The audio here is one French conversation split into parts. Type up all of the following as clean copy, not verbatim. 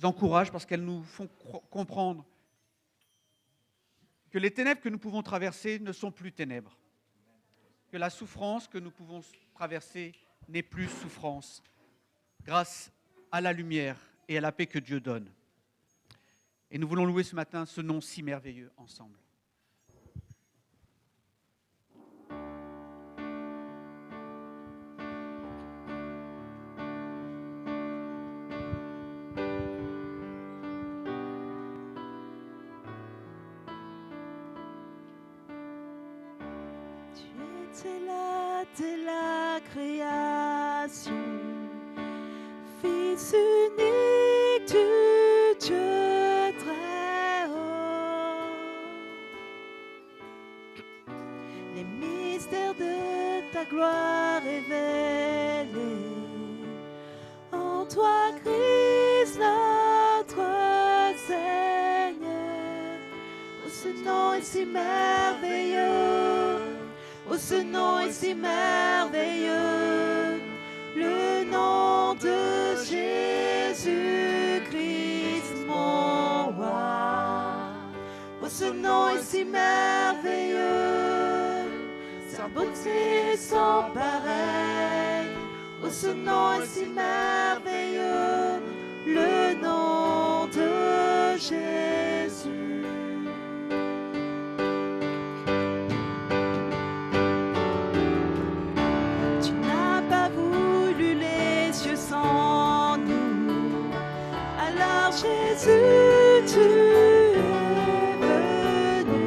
encouragent parce qu'elles nous font comprendre que les ténèbres que nous pouvons traverser ne sont plus ténèbres, que la souffrance que nous pouvons traverser n'est plus souffrance, grâce à la lumière et à la paix que Dieu donne. Et nous voulons louer ce matin ce nom si merveilleux ensemble. Dès la création, Fils unique du Dieu très haut, les mystères de ta gloire révélés en toi, Christ notre Seigneur. Oh, ce nom est si merveilleux. Oh, ce nom est si merveilleux, le nom de Jésus-Christ, mon roi. Oh, ce nom est si merveilleux, sa beauté sans pareil. Oh, ce nom est si merveilleux, le nom de Jésus. Sans nous, alors Jésus, tu es venu.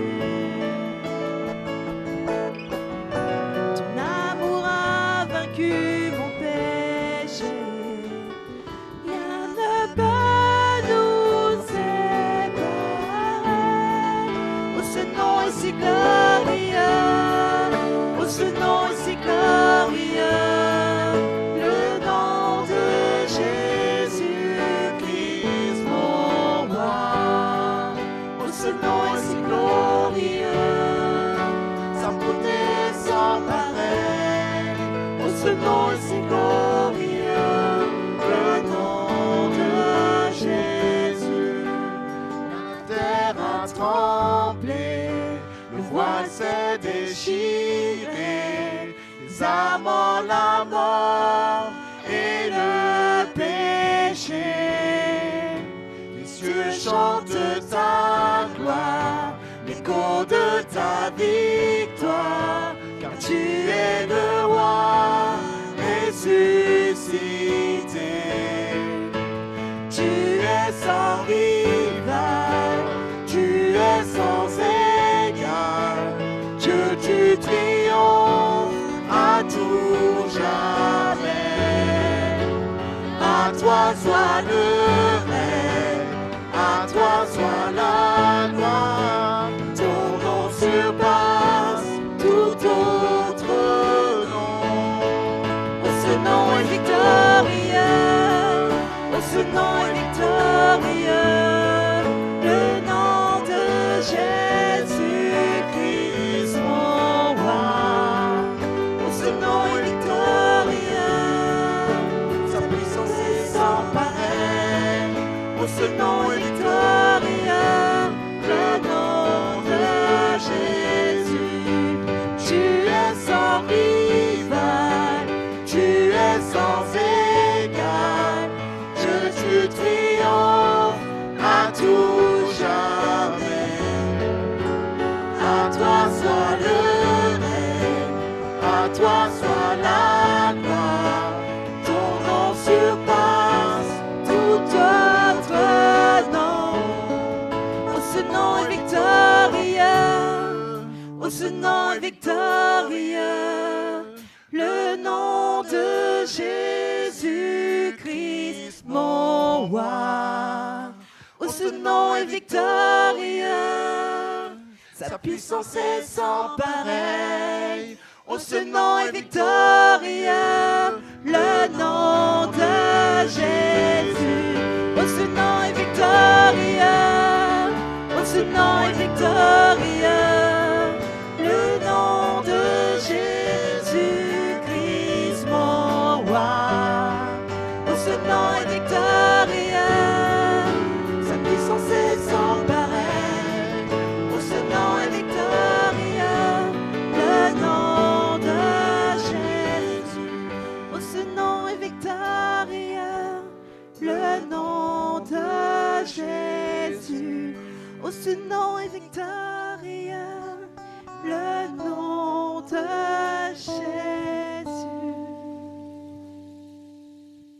Ton amour a vaincu mon péché, rien ne peut nous séparer. Oh, ce nom est si glorieux, oh, ce nom est si glorieux. Ce nom est si glorieux, le nom de Jésus. La terre a tremblé, le voile s'est déchiré, les amants, la mort et le péché. Les cieux chantent ta gloire, l'écho de ta victoire, car tu es le roi ressuscité. Tu es sans rival, tu es sans égal. Dieu, tu triomphes à tout jamais. À toi soit le règne, à toi soit la gloire. Ton nom surpasse tout autre nom. Oh, ce nom est victorieux, oh, ce nom est victorieux, le nom de Jésus-Christ, mon roi. Oh, ce nom est victorieux, sa puissance est sans pareil. Oh, ce nom est victorieux, le nom de Jésus. Tu es sans rival, tu es sans égal. Dieu, tu triomphes à tout jamais. À toi soit le règne, à toi soit la gloire. Ton nom surpasse tout autre nom. Oh, ce nom est victorieux, oh, ce nom est victorieux, le nom de Jésus-Christ, mon roi. Oh, ce nom est victorieux, sa puissance est sans pareil. Oh, ce nom est victorieux, le nom de Jésus. Oh, ce nom est victorieux, oh, ce nom est victorieux, le nom de Jésus-Christ, mon roi. Oh, ce nom est victorieux,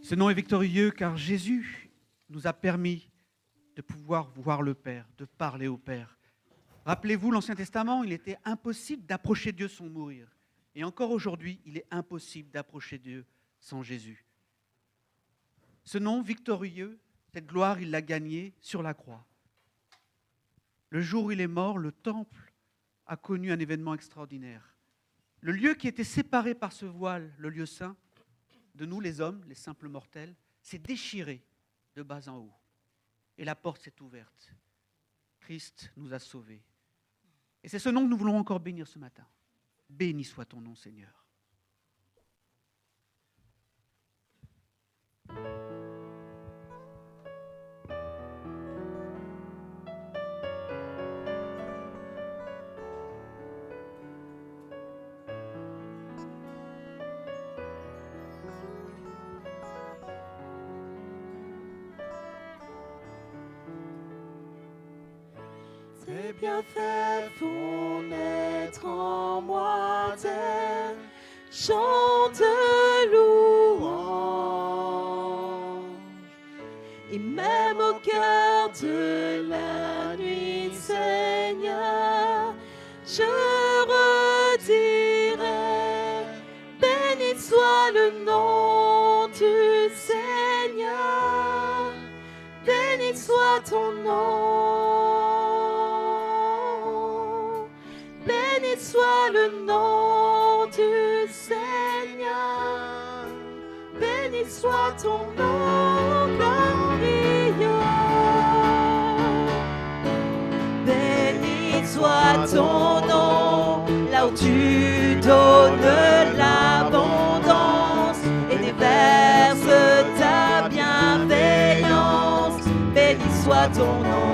Ce nom est victorieux car Jésus nous a permis de pouvoir voir le Père, de parler au Père. Rappelez-vous, l'Ancien Testament, il était impossible d'approcher Dieu sans mourir. Et encore aujourd'hui, il est impossible d'approcher Dieu sans Jésus. Ce nom victorieux, cette gloire, il l'a gagné sur la croix. Le jour où il est mort, le temple a connu un événement extraordinaire. Le lieu qui était séparé par ce voile, le lieu saint, de nous les hommes, les simples mortels, s'est déchiré de bas en haut. Et la porte s'est ouverte. Christ nous a sauvés. Et c'est ce nom que nous voulons encore bénir ce matin. Béni soit ton nom, Seigneur. Tes bienfaits font naître en moi des chants de louange. Et même au cœur de la nuit, Seigneur, je redirai, béni soit le nom du Seigneur, béni soit ton nom. Béni soit le nom du Seigneur, béni soit ton nom glorieux. Béni soit ton nom, là où tu donnes l'abondance et déverses ta bienveillance. Béni soit ton nom.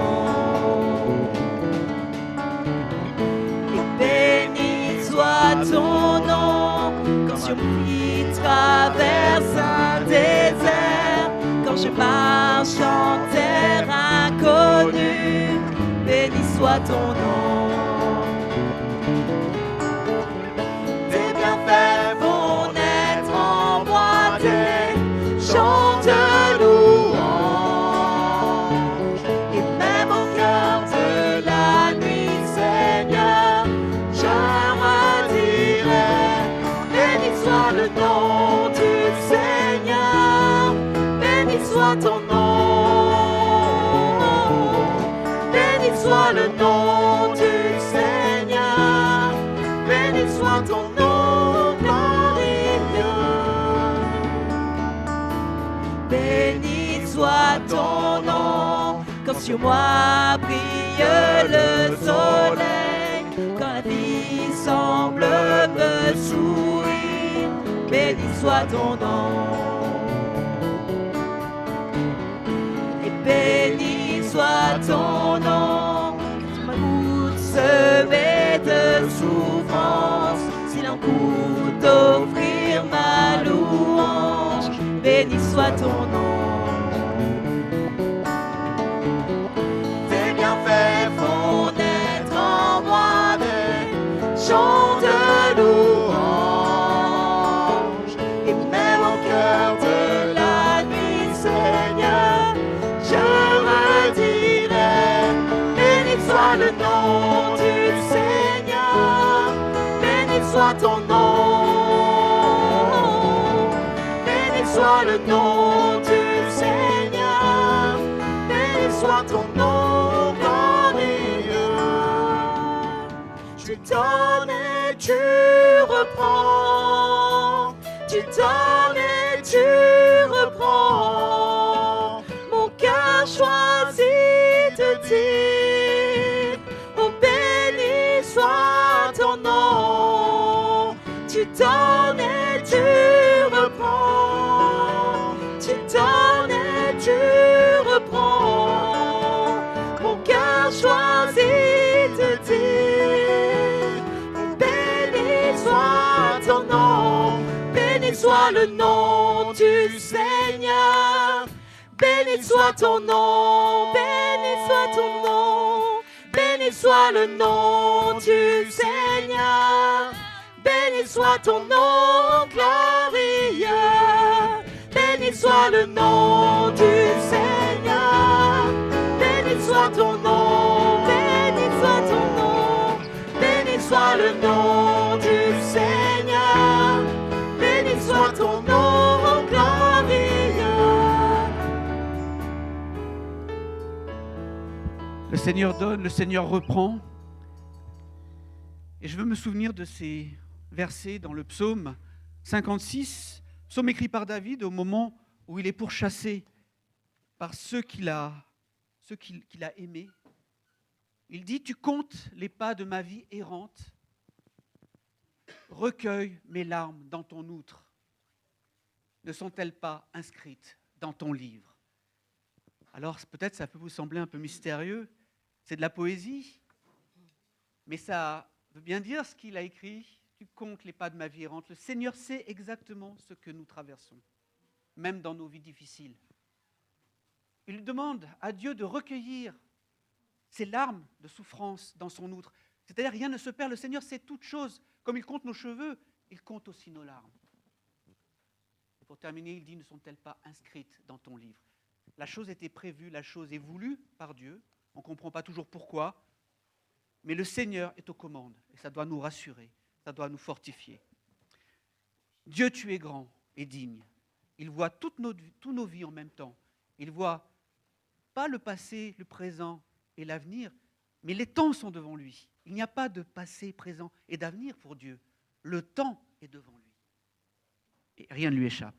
Ton nom, quand sur pluie traverse un désert, quand je marche en terre inconnue, béni soit ton nom. Tes bienfaits vont naître en moi des chants de louange, et même au cœur de la nuit, Seigneur, le nom du Seigneur, béni soit ton nom, béni soit le nom du Seigneur, béni soit ton nom glorieux. Béni soit ton nom, quand sur moi brille le soleil, quand la vie semble me sourire. Béni soit ton nom, et béni soit ton nom. Sur ma route semée de souffrance, s'il en coûte offrir ma louange, béni soit ton nom. Tes bienfaits font naître en moi des chants de louange. Le nom du Seigneur, béni soit ton nom, béni soit le nom du Seigneur, béni soit ton nom glorieux. Tu donnes et tu reprends, tu donnes et tu reprends, mon cœur choisit de dire. Tu donnes et tu reprends, tu donnes et tu reprends, mon cœur choisit de dire, béni soit ton nom, béni soit le nom du Seigneur, béni soit ton nom, béni soit ton nom, béni soit le nom du Seigneur. Béni soit ton nom glorieux, béni Béni soit le nom du Seigneur. Béni soit ton nom. Béni soit ton nom. Béni soit le nom du Seigneur. Béni soit ton nom glorieux. Le Seigneur donne, le Seigneur reprend. Et je veux me souvenir de ces versets dans le psaume 56, psaume écrit par David au moment où il est pourchassé par ceux qu'il a aimés. Il dit, tu comptes les pas de ma vie errante, recueille mes larmes dans ton outre. Ne sont-elles pas inscrites dans ton livre? Alors peut-être ça peut vous sembler un peu mystérieux, c'est de la poésie, mais ça veut bien dire ce qu'il a écrit. Tu comptes les pas de ma vie errante. Le Seigneur sait exactement ce que nous traversons, même dans nos vies difficiles. Il demande à Dieu de recueillir ces larmes de souffrance dans son outre. C'est-à-dire rien ne se perd. Le Seigneur sait toutes choses. Comme il compte nos cheveux, il compte aussi nos larmes. Et pour terminer, il dit, ne sont-elles pas inscrites dans ton livre? La chose était prévue, la chose est voulue par Dieu. On ne comprend pas toujours pourquoi. Mais le Seigneur est aux commandes et ça doit nous rassurer, ça doit nous fortifier. Dieu, tu es grand et digne. Il voit toutes nos vies en même temps. Il voit pas le passé, le présent et l'avenir, mais les temps sont devant lui. Il n'y a pas de passé, présent et d'avenir pour Dieu. Le temps est devant lui. Et rien ne lui échappe.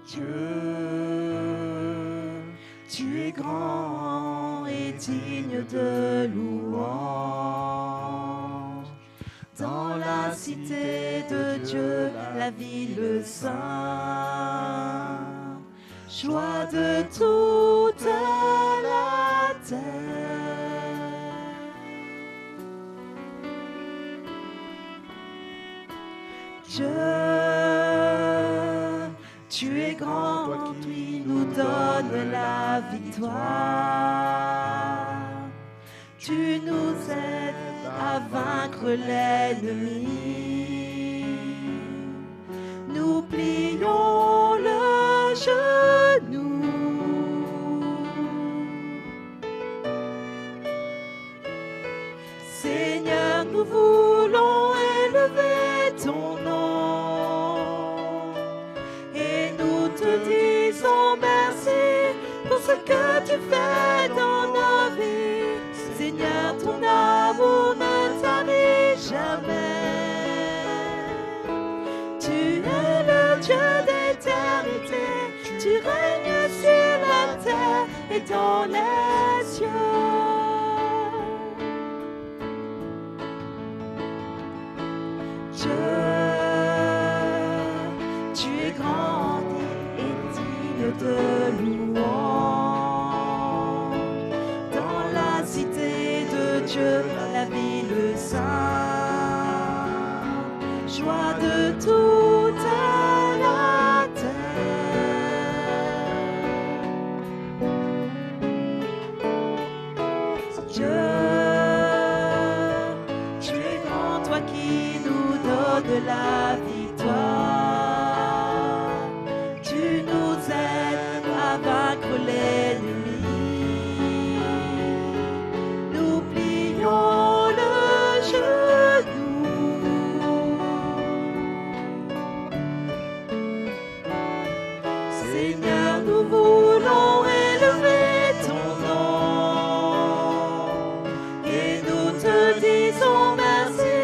Dieu, tu es grand et digne de louange. Dans la cité de Dieu, la ville sainte, joie de toute la terre. Dieu, tu es grand, tu nous donnes la victoire. Tu nous aides à vaincre l'ennemi. Nous plions le genou. Seigneur, nous voulons élever ton nom. Et nous te disons merci pour ce que tu fais dans nos vies. Seigneur, ton amour ne tarit jamais. Tu es le Dieu d'éternité. Tu règnes sur la terre et dans les cieux. Dieu, tu es grand et digne de louange. Dans la cité de Dieu, la ville sainte, joie de toute la terre. Dieu, tu es grand, toi qui nous donnes la victoire. Tu nous aides à vaincre l'ennemi. Nous plions le genou. Seigneur, nous voulons élever ton nom. Et nous te disons merci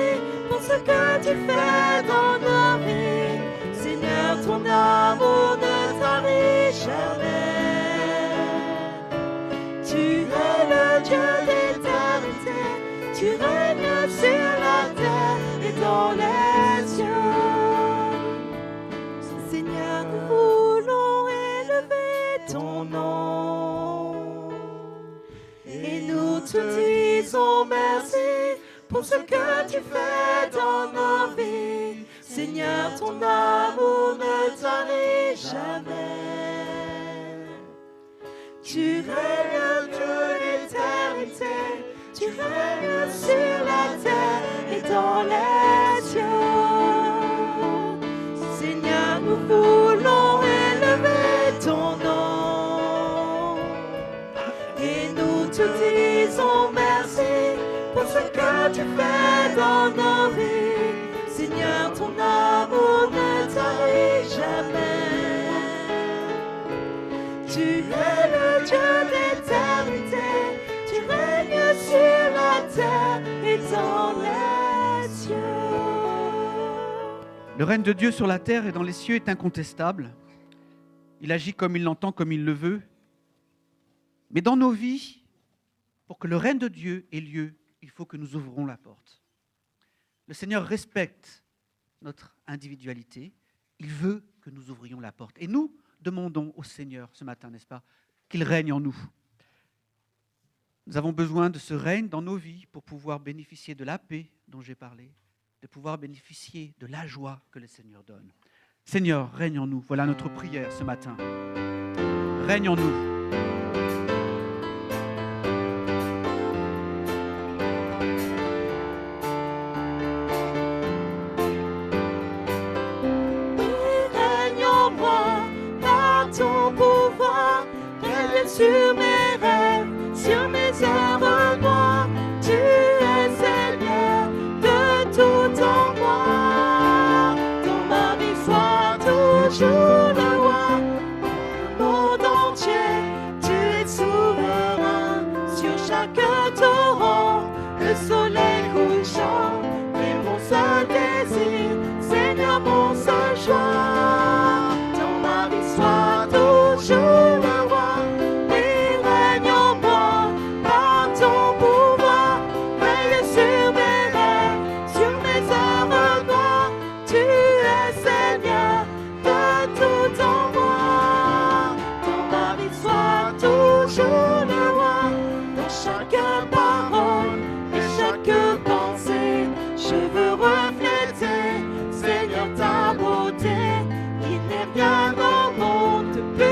pour ce que tu fais dans nos vies. Seigneur, ton amour ne tarit jamais. Tu es le Dieu d'éternité. Tu règnes sur la terre et dans les cieux. Seigneur, nous voulons élever ton nom. Et nous te disons merci pour ce que tu fais dans nos vies. Seigneur, ton amour ne tarit jamais. Tu règnes de l'éternité, tu règnes sur la terre et dans les cieux. Seigneur, nous voulons élever ton nom. Et nous te disons merci pour ce que tu fais dans nos vies. Seigneur, ton amour ne tarit jamais. Tu es le Dieu d'éternité, tu règnes sur la terre et dans les cieux. Le règne de Dieu sur la terre et dans les cieux est incontestable. Il agit comme il l'entend, comme il le veut. Mais dans nos vies, pour que le règne de Dieu ait lieu, il faut que nous ouvrons la porte. Le Seigneur respecte notre individualité. Il veut que nous ouvrions la porte. Et nous demandons au Seigneur ce matin, n'est-ce pas, qu'il règne en nous. Nous avons besoin de ce règne dans nos vies pour pouvoir bénéficier de la paix dont j'ai parlé, de pouvoir bénéficier de la joie que le Seigneur donne. Seigneur, règne en nous. Voilà notre prière ce matin. Règne en nous. Sur mes rêves, sur mes heures noires, tu es Seigneur de tout en moi. Dans ma vie, sois toujours le roi, le monde entier, tu es souverain. Sur chaque torrent, le soleil couchant, et mon seul désir, Seigneur, mon seul choix. Dans ma vie, sois toujours le roi.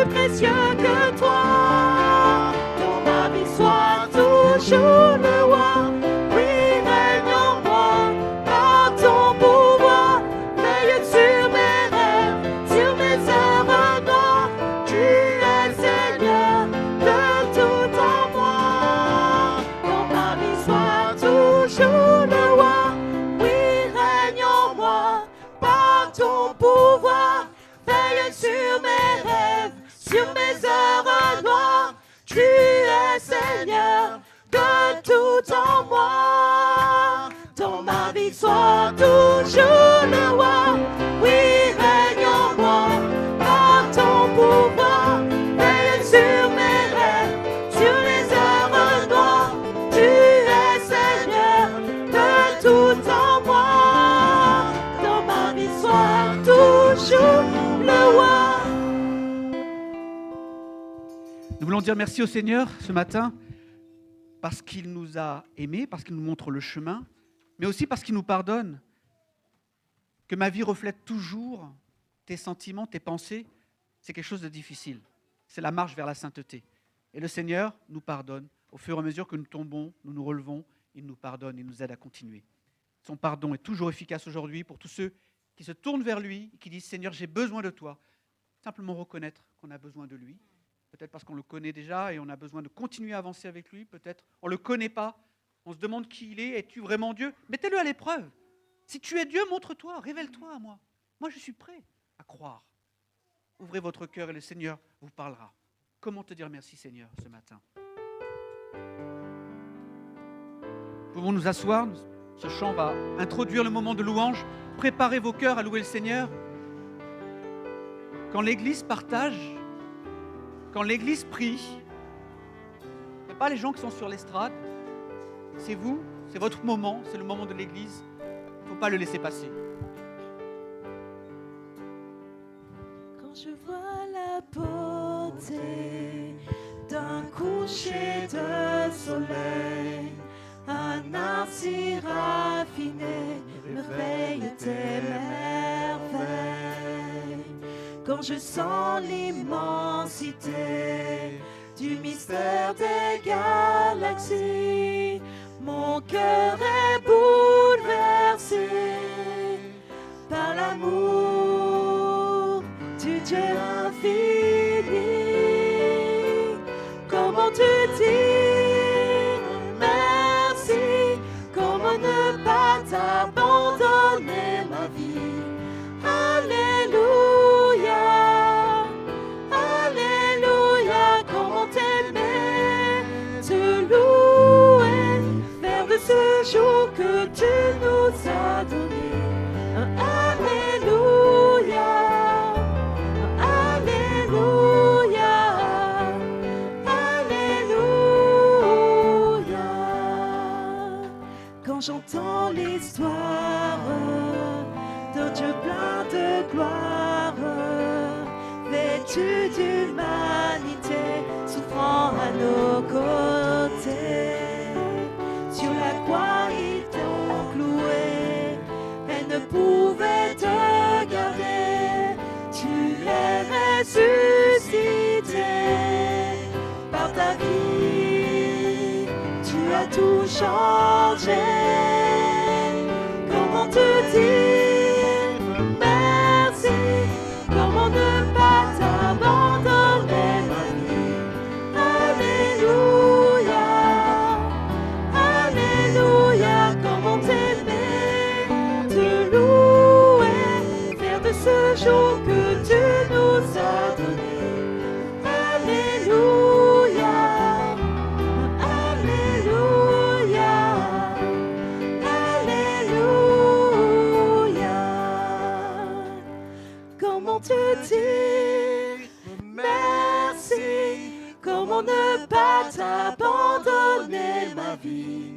Précieux que toi, dans ma vie sois toujours le roi. Oui, règne en moi, par ton pouvoir, veille sur mes rêves, sur mes heures noires. Tu es Seigneur de tout en moi. Dans ma vie sois toujours le roi. Oui, règne en moi, par ton pouvoir, veille sur mes rêves. Sur mes heures noires, tu es Seigneur de tout en moi. Dans ma vie, sois toujours le roi. Oui, règne en moi, par ton pouvoir. Veille sur mes rêves, sur les heures noires. Tu es Seigneur de tout en moi. Dans ma vie, sois toujours le roi. Nous voulons dire merci au Seigneur ce matin parce qu'il nous a aimés, parce qu'il nous montre le chemin, mais aussi parce qu'il nous pardonne. Que ma vie reflète toujours tes sentiments, tes pensées, c'est quelque chose de difficile. C'est la marche vers la sainteté. Et le Seigneur nous pardonne. Au fur et à mesure que nous tombons, nous nous relevons, il nous pardonne, il nous aide à continuer. Son pardon est toujours efficace aujourd'hui pour tous ceux qui se tournent vers lui, qui disent « Seigneur, j'ai besoin de toi ». Simplement reconnaître qu'on a besoin de lui. Peut-être parce qu'on le connaît déjà et on a besoin de continuer à avancer avec lui. Peut-être on ne le connaît pas. On se demande qui il est. Es-tu vraiment Dieu? Mettez-le à l'épreuve. Si tu es Dieu, montre-toi, révèle-toi à moi. Moi, je suis prêt à croire. Ouvrez votre cœur et le Seigneur vous parlera. Comment te dire merci, Seigneur, ce matin? Pouvons nous asseoir? Ce chant va introduire le moment de louange. Préparez vos cœurs à louer le Seigneur. Quand l'Église partage, quand l'Église prie, ce n'est pas les gens qui sont sur l'estrade, c'est vous, c'est votre moment, c'est le moment de l'Église. Il ne faut pas le laisser passer. Quand je vois la beauté d'un coucher de soleil, un ainsi raffiné me réveille tes merveilles. Quand je sens l'immensité du mystère des galaxies, mon cœur est bouleversé par l'amour du Dieu infini. Comment te dire merci, comment ne pas t'abandonner ma vie. Alléluia, Alléluia, comment t'aimer, te louer, faire de ce jour que tu nous as donné. Alléluia, Alléluia, Alléluia. Quand j'entends l'histoire d'un Dieu plein de gloire, vêtu d'humanité, souffrant à nos côtés, sur la croix ils t'ont cloué, elle ne pouvait te garder, tu es ressuscité par ta vie, tu as tout changé. Comment te dire merci, comment ne pas t'abandonner ma vie. Alléluia, Alléluia, comment t'aimer, te louer, faire de ce jour que tu nous as donné. Alléluia, Alléluia, Alléluia. Comment te dire merci, comment ne pas t'abandonner ma vie.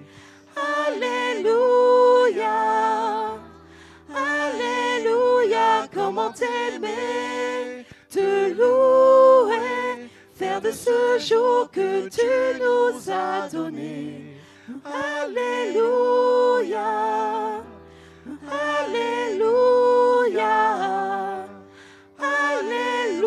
Alléluia, Alléluia, comment t'aimer, te louer, faire de ce jour que tu nous as donné. Alléluia, Alléluia, Alléluia.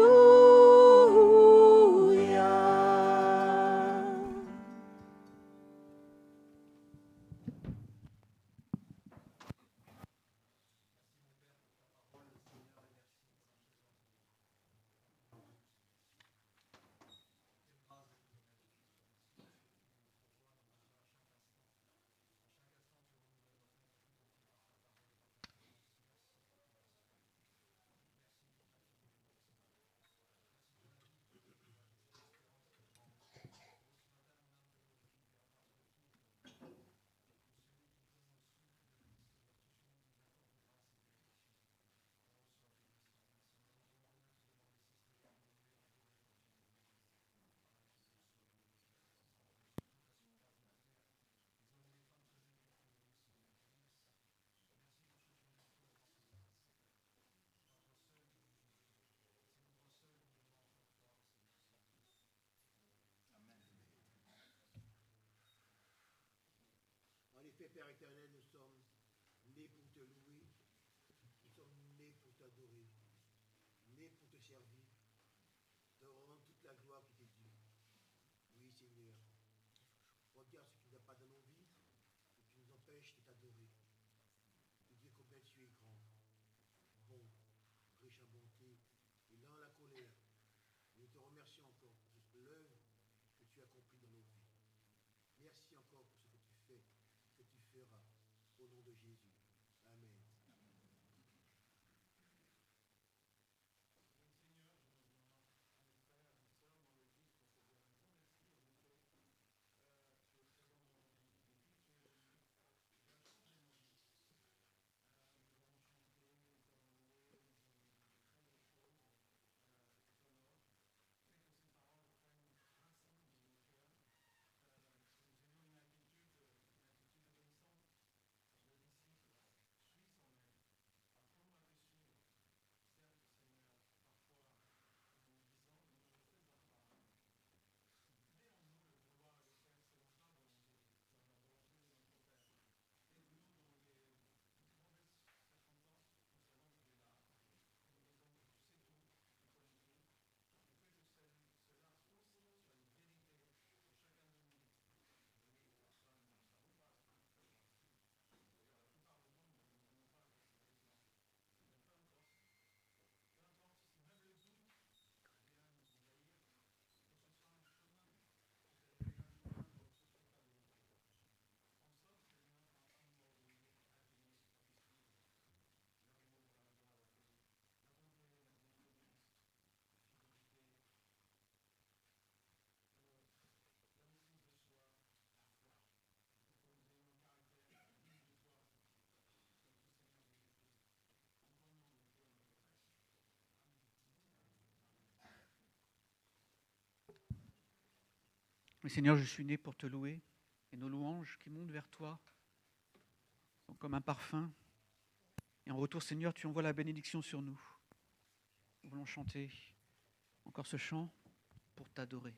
En effet, Père éternel, nous sommes nés pour te louer, nous sommes nés pour t'adorer, nés pour te servir, te rendre toute la gloire qui t'est due. Oui, Seigneur, regarde ce qui ne va pas dans nos vies et qui nous empêche de t'adorer. De dire combien tu es grand, bon, riche en bonté et lent à la colère. Et nous te remercions encore pour l'œuvre que tu as accomplie dans nos vies. Merci encore pour ce que tu fais, ce que tu feras. Au nom de Jésus. Amen. Mais Seigneur, je suis né pour te louer, et nos louanges qui montent vers toi sont comme un parfum. Et en retour, Seigneur, tu envoies la bénédiction sur nous. Nous voulons chanter encore ce chant pour t'adorer.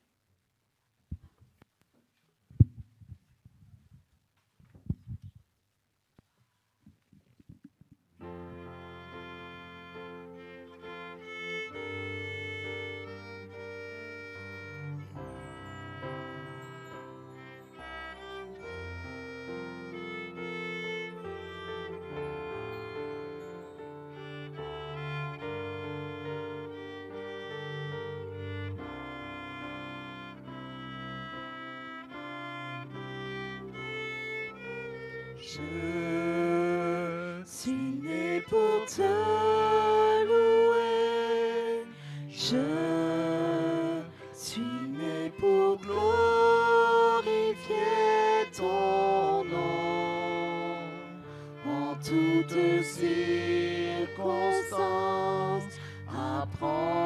Je suis né pour te louer. Je suis né pour glorifier ton nom. En toutes circonstances, apprends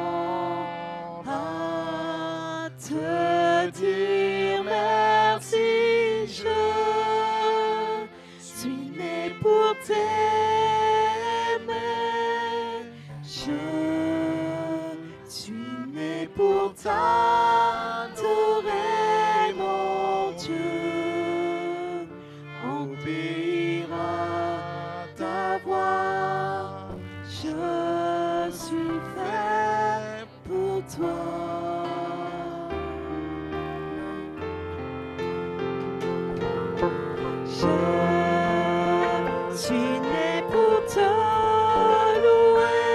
à te dire merci. Je suis né pour t'aimer. Je suis né pour t'adorer, mon Dieu. Obéir à ta voix. Je suis fait pour toi. Je suis né pour te louer.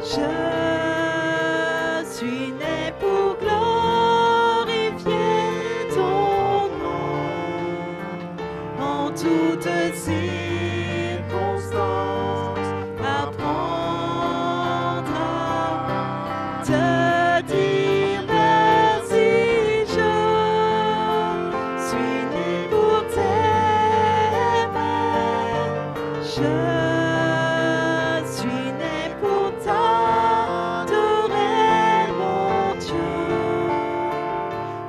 Je suis né pour glorifier ton nom. En toutes circonstances, apprendre à te dire merci. Je suis né pour t'aimer. Je suis né pour t'adorer, mon Dieu.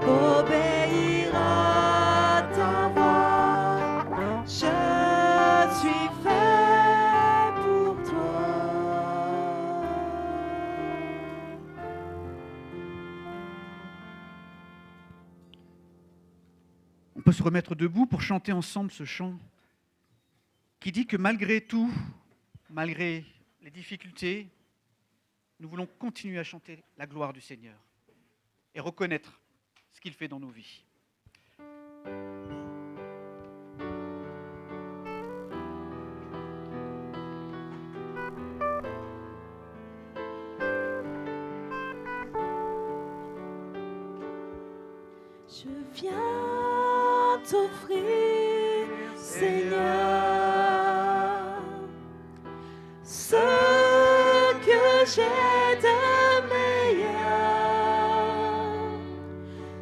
Obéir à ta voix. Je suis fait pour toi. On peut se remettre debout pour chanter ensemble ce chant qui dit que malgré tout, malgré les difficultés, nous voulons continuer à chanter la gloire du Seigneur et reconnaître ce qu'il fait dans nos vies. Je viens t'offrir, Seigneur, ce que j'ai de meilleur.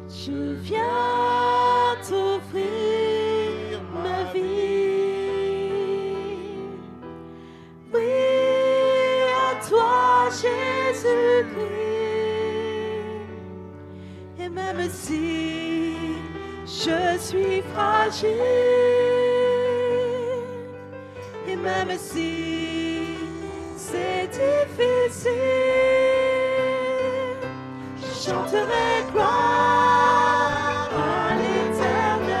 Je viens t'offrir ma vie. Oui, à toi, Jésus-Christ. Et même si je suis fragile, et même si c'est difficile, je chanterai gloire à l'Éternel.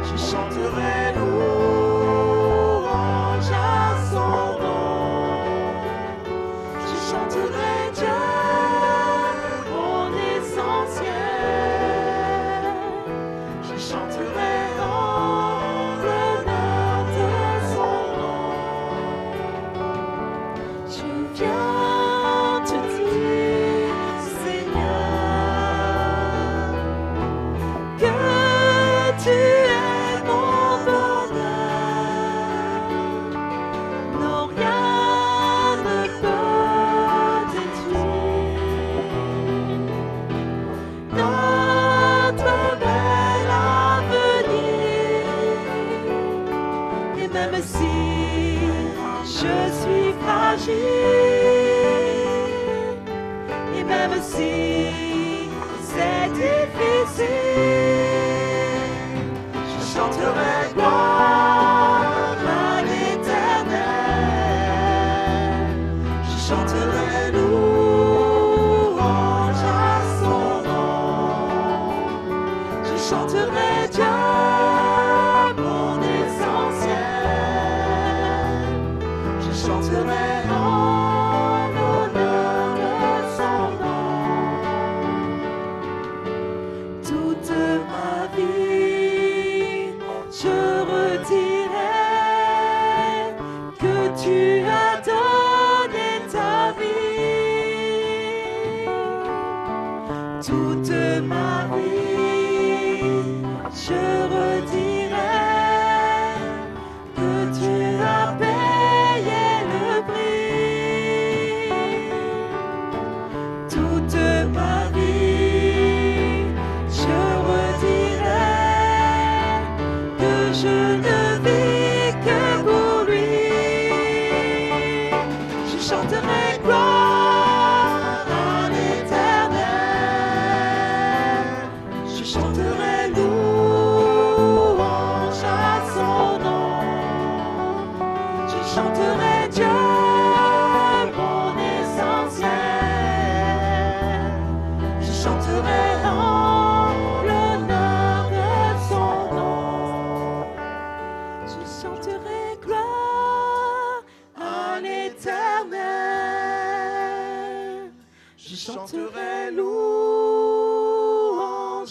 Je chanterai louange à son nom. Je chanterai Dieu, mon essentiel. Je chanterai en l'honneur de son nom. Je viens te dire, Seigneur, que tu es mon bonheur. Non, rien ne peut détruire notre bel avenir. chanterai Dieu, mon essentiel. Je chanterai en l'honneur de son nom. Toute ma vie, je redirai que tu as donné ta vie. Toute ma vie, je redirai que tu as payé le prix. Toute ma vie, je redirai que je ne vis que pour lui. Je chanterai gloire à l'Éternel. Je chanterai louange à son nom. Je chanterai Dieu, mon essentiel. Je chanterai en l'honneur de son nom. Je chanterai gloire à l'Éternel. Je chanterai louange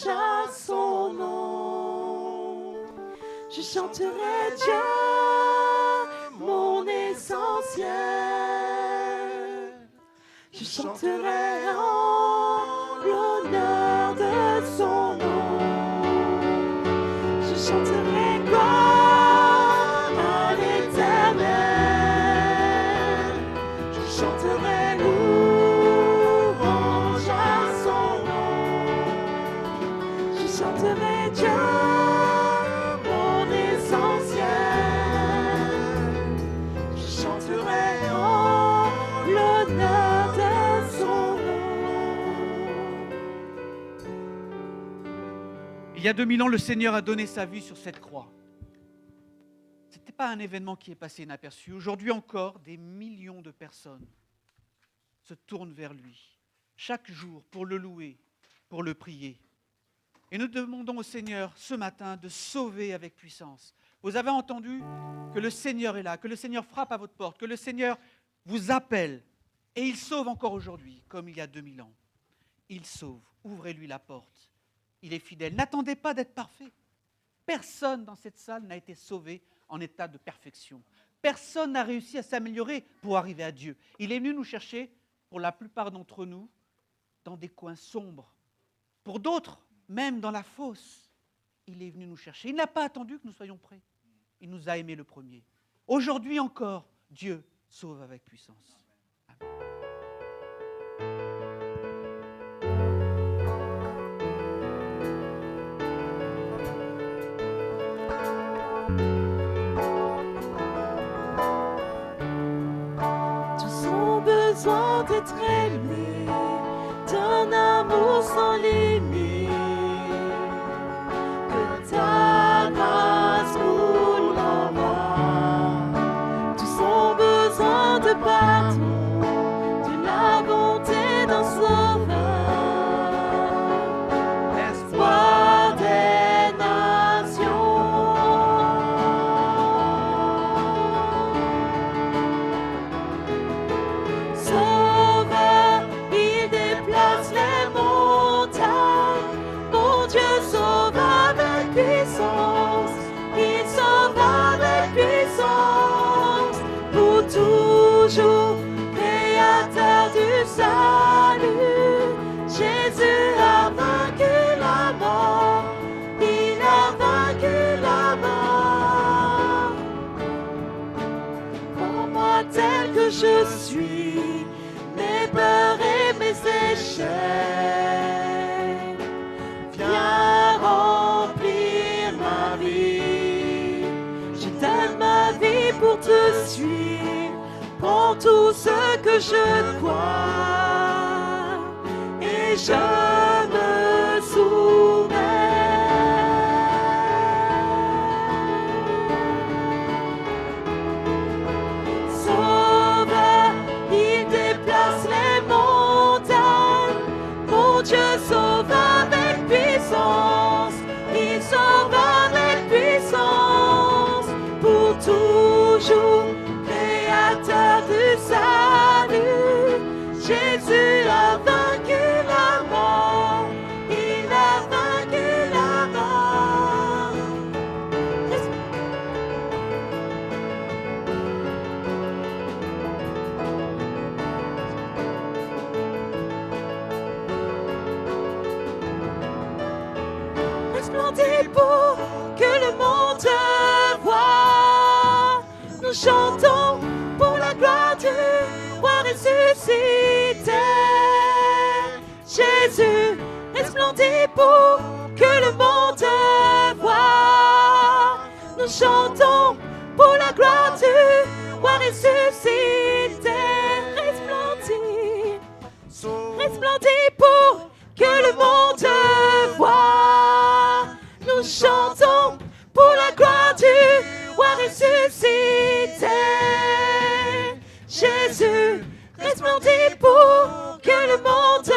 à son nom. Je chanterai Dieu, mon essentiel. Je chanterai en l'honneur de son nom. Je chanterai gloire à l'Éternel. Je chanterai louange à son nom. Je chanterai Dieu, mon essentiel. Je chanterai en l'honneur de son nom. Il y a 2000 ans, le Seigneur a donné sa vie sur cette croix. Ce n'était pas un événement qui est passé inaperçu. Aujourd'hui encore, des millions de personnes se tournent vers lui, chaque jour, pour le louer, pour le prier. Et nous demandons au Seigneur ce matin de sauver avec puissance. Vous avez entendu que le Seigneur est là, que le Seigneur frappe à votre porte, que le Seigneur vous appelle. Et il sauve encore aujourd'hui, comme il y a 2000 ans. Il sauve. Ouvrez-lui la porte. Il est fidèle. N'attendez pas d'être parfait. Personne dans cette salle n'a été sauvé en état de perfection. Personne n'a réussi à s'améliorer pour arriver à Dieu. Il est venu nous chercher, pour la plupart d'entre nous, dans des coins sombres. Pour d'autres, même dans la fosse, il est venu nous chercher. Il n'a pas attendu que nous soyons prêts. Il nous a aimés le premier. Aujourd'hui encore, Dieu sauve avec puissance. Amen. Tous ont besoin d'être aimés d'un amour sans limite. Que ta grâce roule en moi. Tous ont besoin de pardon, de la bonté d'un sauveur. Espoir des nations. Sauveur, il déplace les montagnes. Mon Dieu sauve avec puissance. Il sauve avec puissance. Pour toujours, créateur du salut. Jésus a vaincu la mort. Il a vaincu la mort. Prends-moi tel que je suis, mes peurs et mes échecs. Viens remplir ma vie. Je donne ma vie pour te suivre. Prends tout ce que je crois et je me soumets. Sauveur, il déplace les montagnes. Mon Dieu sauve avec puissance. resplendir pour que le monde voie. Nous chantons pour la gloire du roi ressuscité. Jésus, resplendis pour que le monde voie. Nous chantons pour la gloire du roi ressuscité. Resplendis, resplendis pour que le monde voie. Nous chantons pour la gloire du roi ressuscité. Jésus, resplendis pour que le monde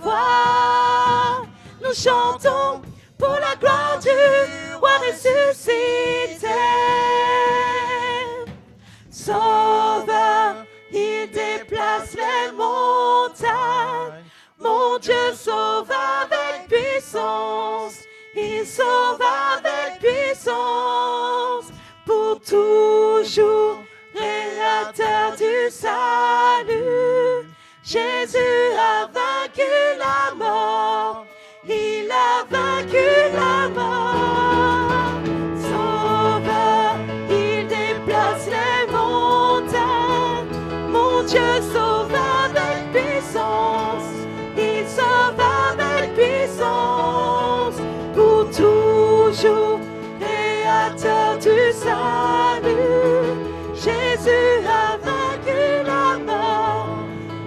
voie. Nous chantons pour la gloire du roi ressuscité. Sauveur, il déplace les montagnes. Mon Dieu sauve avec puissance. Il sauve avec puissance. Pour toujours, créateur du salut. Jésus a vaincu la mort. Il a vaincu la mort. Sauveur, il déplace les montagnes. Mon Dieu sauve avec puissance. Il sauve avec puissance. Pour toujours, créateur du salut. Jésus a vaincu la mort.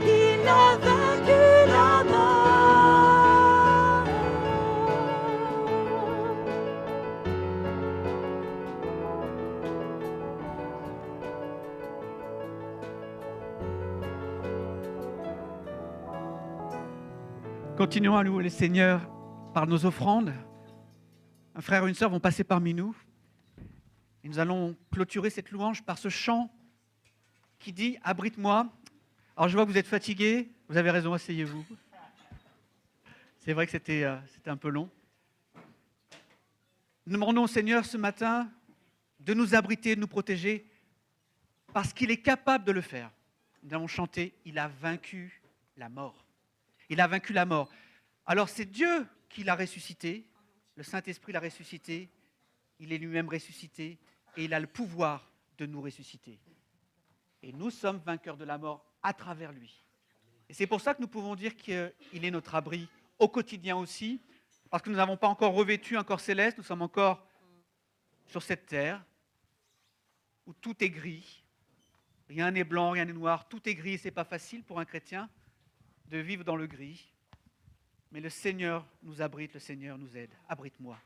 Il a vaincu la mort. Continuons à louer le Seigneur par nos offrandes. Un frère et une sœur vont passer parmi nous. Et nous allons clôturer cette louange par ce chant qui dit « Abrite-moi ». Alors je vois que vous êtes fatigués, vous avez raison, asseyez-vous. C'est vrai que c'était un peu long. Nous demandons au Seigneur ce matin de nous abriter, de nous protéger, parce qu'il est capable de le faire. Nous allons chanter « Il a vaincu la mort ». Il a vaincu la mort. Alors c'est Dieu qui l'a ressuscité, le Saint-Esprit l'a ressuscité, il est lui-même ressuscité et il a le pouvoir de nous ressusciter. Et nous sommes vainqueurs de la mort à travers lui. Et c'est pour ça que nous pouvons dire qu'il est notre abri au quotidien aussi, parce que nous n'avons pas encore revêtu un corps céleste, nous sommes encore sur cette terre où tout est gris, rien n'est blanc, rien n'est noir, tout est gris et ce n'est pas facile pour un chrétien de vivre dans le gris. Mais le Seigneur nous abrite, le Seigneur nous aide. Abrite-moi.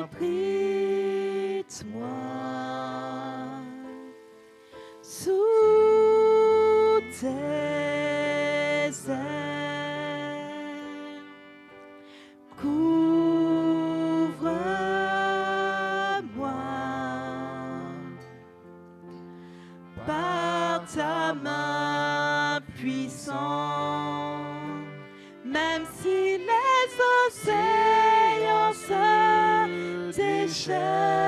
Abrite-moi sous tes ailes. Couvre-moi par ta main puissante, même si les océans se déchaînent,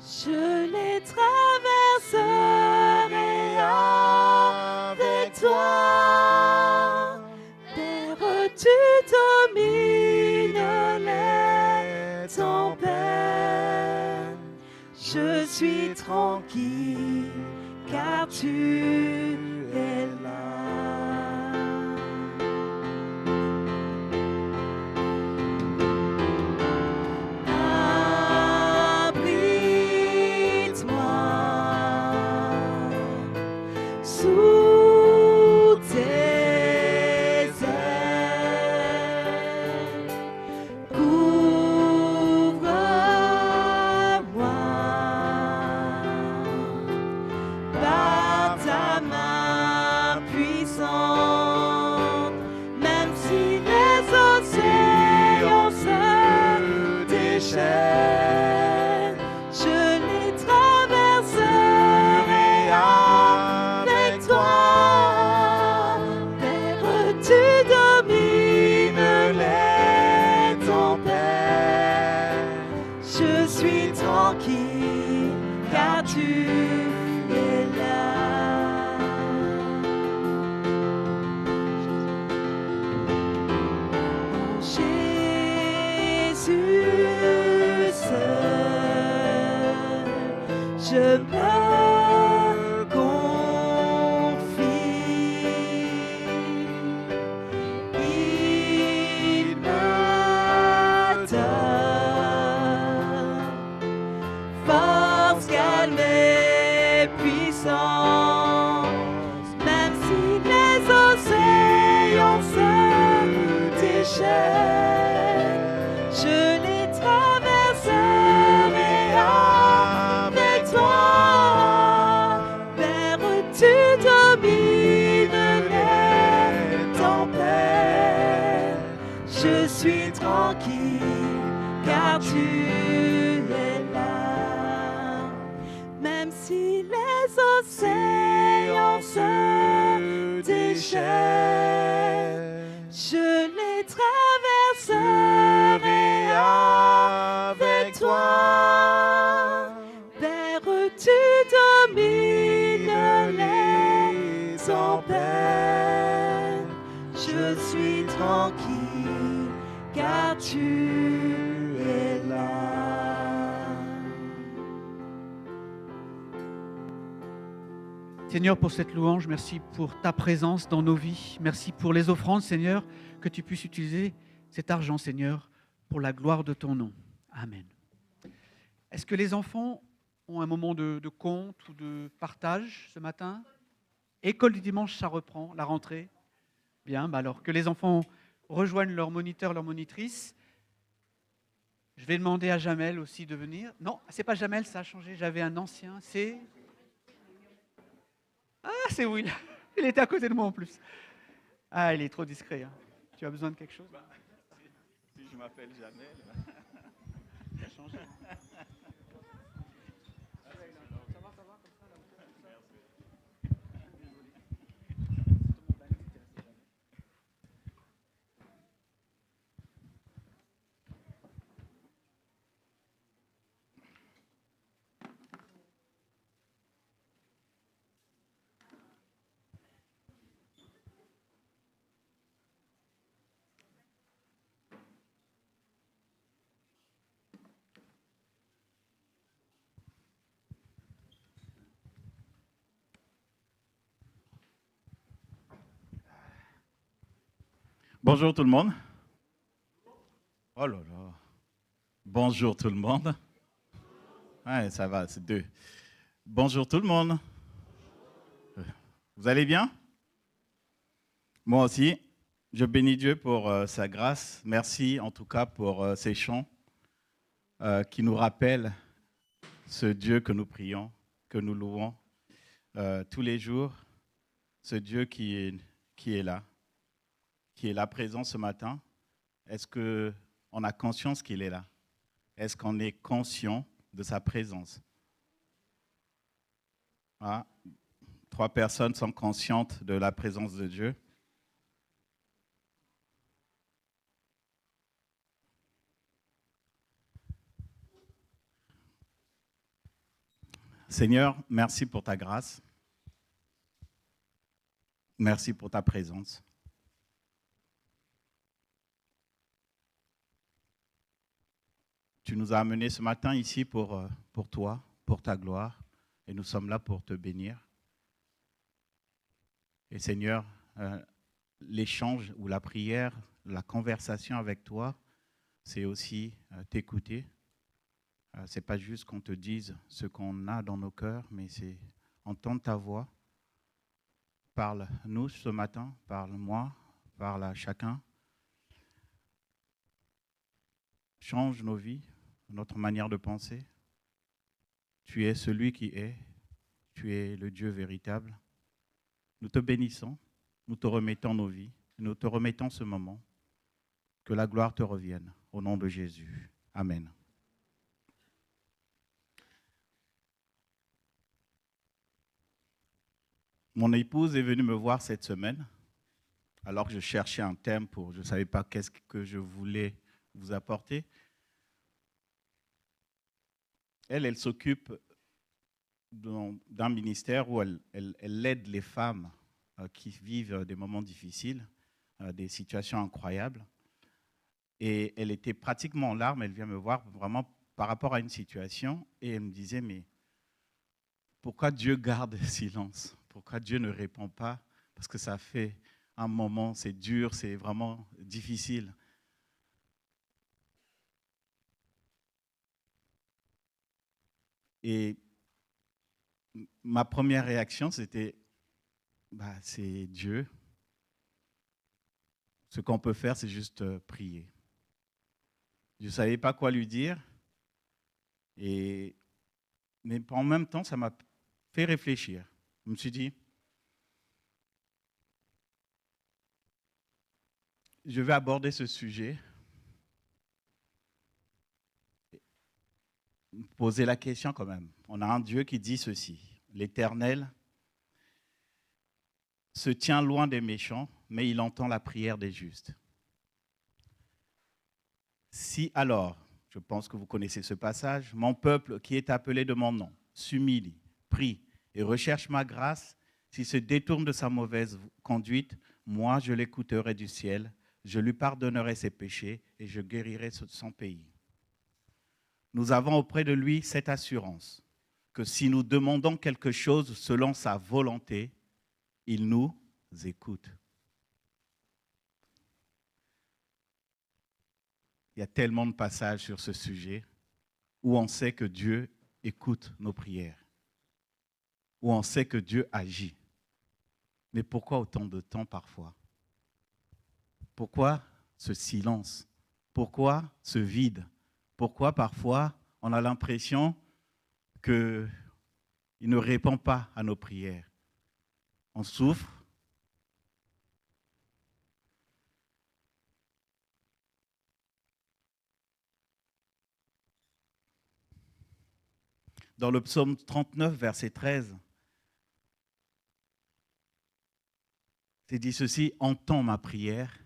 je les traverserai avec toi. Père, tu domines les tempêtes. Je suis tranquille car tu es là. Sous tes ailes, couvre-moi par ta main chaînes, je les traverserai avec toi. Père, tu domines les tempêtes. Je suis tranquille car tu es là. En Jésus seul, je me confie. Il me donne force, calme et puissance, même si les océans se déchaînent, je les traverserai avec toi. Père, tu domines les tempêtes. Je suis tranquille car tu es là. Même si les océans se déchaînent, je les traverserai avec toi. Père, tu domines les tempêtes. Je suis tranquille car tu es là. Seigneur, pour cette louange, merci pour ta présence dans nos vies. Merci pour les offrandes, Seigneur, que tu puisses utiliser cet argent, Seigneur, pour la gloire de ton nom. Amen. Est-ce que les enfants ont un moment de conte ou de partage ce matin? École du dimanche, ça reprend, la rentrée. Bien, alors que les enfants rejoignent leur moniteur, leur monitrice. Je vais demander à Jamel aussi de venir. Non, c'est pas Jamel, ça a changé. J'avais un ancien, c'est... Ah, c'est Will. Il était à côté de moi en plus. Ah, il est trop discret. Hein. Tu as besoin de quelque chose? Si je m'appelle Jamel. Ça a changé. Bonjour tout le monde. Oh là là. Bonjour tout le monde. Ouais, ça va, c'est deux. Bonjour tout le monde. Vous allez bien? Moi aussi. Je bénis Dieu pour sa grâce. Merci en tout cas pour ces chants qui nous rappellent ce Dieu que nous prions, que nous louons tous les jours. Ce Dieu qui est là, qui est là présent ce matin. Est-ce qu'on a conscience qu'il est là? Est-ce qu'on est conscient de sa présence? Ah, 3 personnes sont conscientes de la présence de Dieu. Seigneur, merci pour ta grâce. Merci pour ta présence. Tu nous as amenés ce matin ici pour toi, pour ta gloire, et nous sommes là pour te bénir. Et Seigneur, l'échange ou la prière, la conversation avec toi, c'est aussi t'écouter. Ce n'est pas juste qu'on te dise ce qu'on a dans nos cœurs, mais c'est entendre ta voix. Parle-nous ce matin, parle-moi, parle à chacun. Change nos vies, notre manière de penser. Tu es celui qui est, tu es le Dieu véritable. Nous te bénissons, nous te remettons nos vies, nous te remettons ce moment. Que la gloire te revienne, au nom de Jésus. Amen. Mon épouse est venue me voir cette semaine, alors que je cherchais un thème je ne savais pas qu'est-ce que je voulais vous apporter. Elle s'occupe d'un ministère où elle aide les femmes qui vivent des moments difficiles, des situations incroyables. Et elle était pratiquement en larmes, elle vient me voir vraiment par rapport à une situation et elle me disait, mais pourquoi Dieu garde silence? Pourquoi Dieu ne répond pas? Parce que ça fait un moment, c'est dur, c'est vraiment difficile. Et ma première réaction, c'était, c'est Dieu. Ce qu'on peut faire, c'est juste prier. Je ne savais pas quoi lui dire. Mais en même temps, ça m'a fait réfléchir. Je me suis dit, je vais aborder ce sujet, poser la question quand même. On a un Dieu qui dit ceci, l'Éternel se tient loin des méchants, mais il entend la prière des justes. Si alors, je pense que vous connaissez ce passage, mon peuple qui est appelé de mon nom s'humilie, prie et recherche ma grâce, s'il se détourne de sa mauvaise conduite, moi je l'écouterai du ciel, je lui pardonnerai ses péchés et je guérirai son pays. Nous avons auprès de lui cette assurance que si nous demandons quelque chose selon sa volonté, il nous écoute. Il y a tellement de passages sur ce sujet où on sait que Dieu écoute nos prières, où on sait que Dieu agit. Mais pourquoi autant de temps parfois? Pourquoi ce silence? Pourquoi ce vide? Pourquoi parfois on a l'impression qu'il ne répond pas à nos prières? On souffre. Dans le psaume 39, verset 13, c'est dit ceci, « Entends ma prière,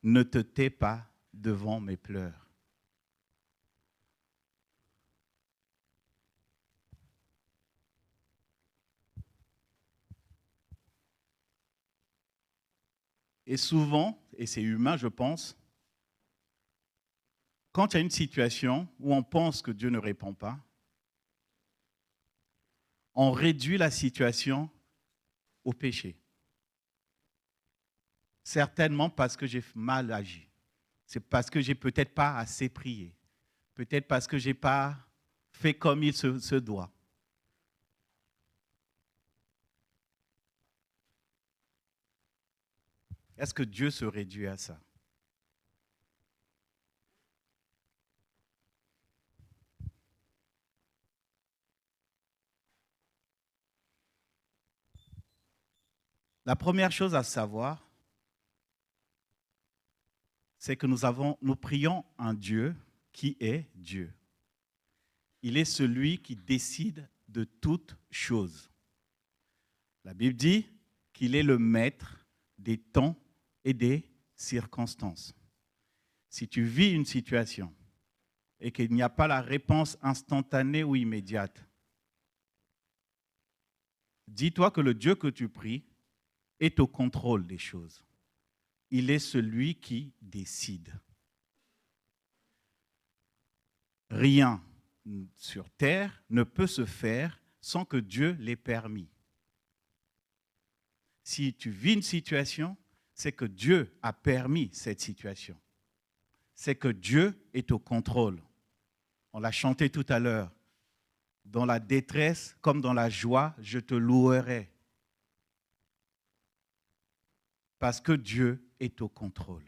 ne te tais pas devant mes pleurs. » Et souvent, et c'est humain je pense, quand il y a une situation où on pense que Dieu ne répond pas, on réduit la situation au péché. Certainement parce que j'ai mal agi. C'est parce que j'ai peut-être pas assez prié. Peut-être parce que je n'ai pas fait comme il se doit. Est-ce que Dieu se réduit à ça? La première chose à savoir, c'est que nous prions un Dieu qui est Dieu. Il est celui qui décide de toutes choses. La Bible dit qu'il est le maître des temps et des circonstances. Si tu vis une situation et qu'il n'y a pas la réponse instantanée ou immédiate, dis-toi que le Dieu que tu pries est au contrôle des choses. Il est celui qui décide. Rien sur terre ne peut se faire sans que Dieu l'ait permis. Si tu vis une situation, c'est que Dieu a permis cette situation. C'est que Dieu est au contrôle. On l'a chanté tout à l'heure. Dans la détresse comme dans la joie, je te louerai. Parce que Dieu est au contrôle.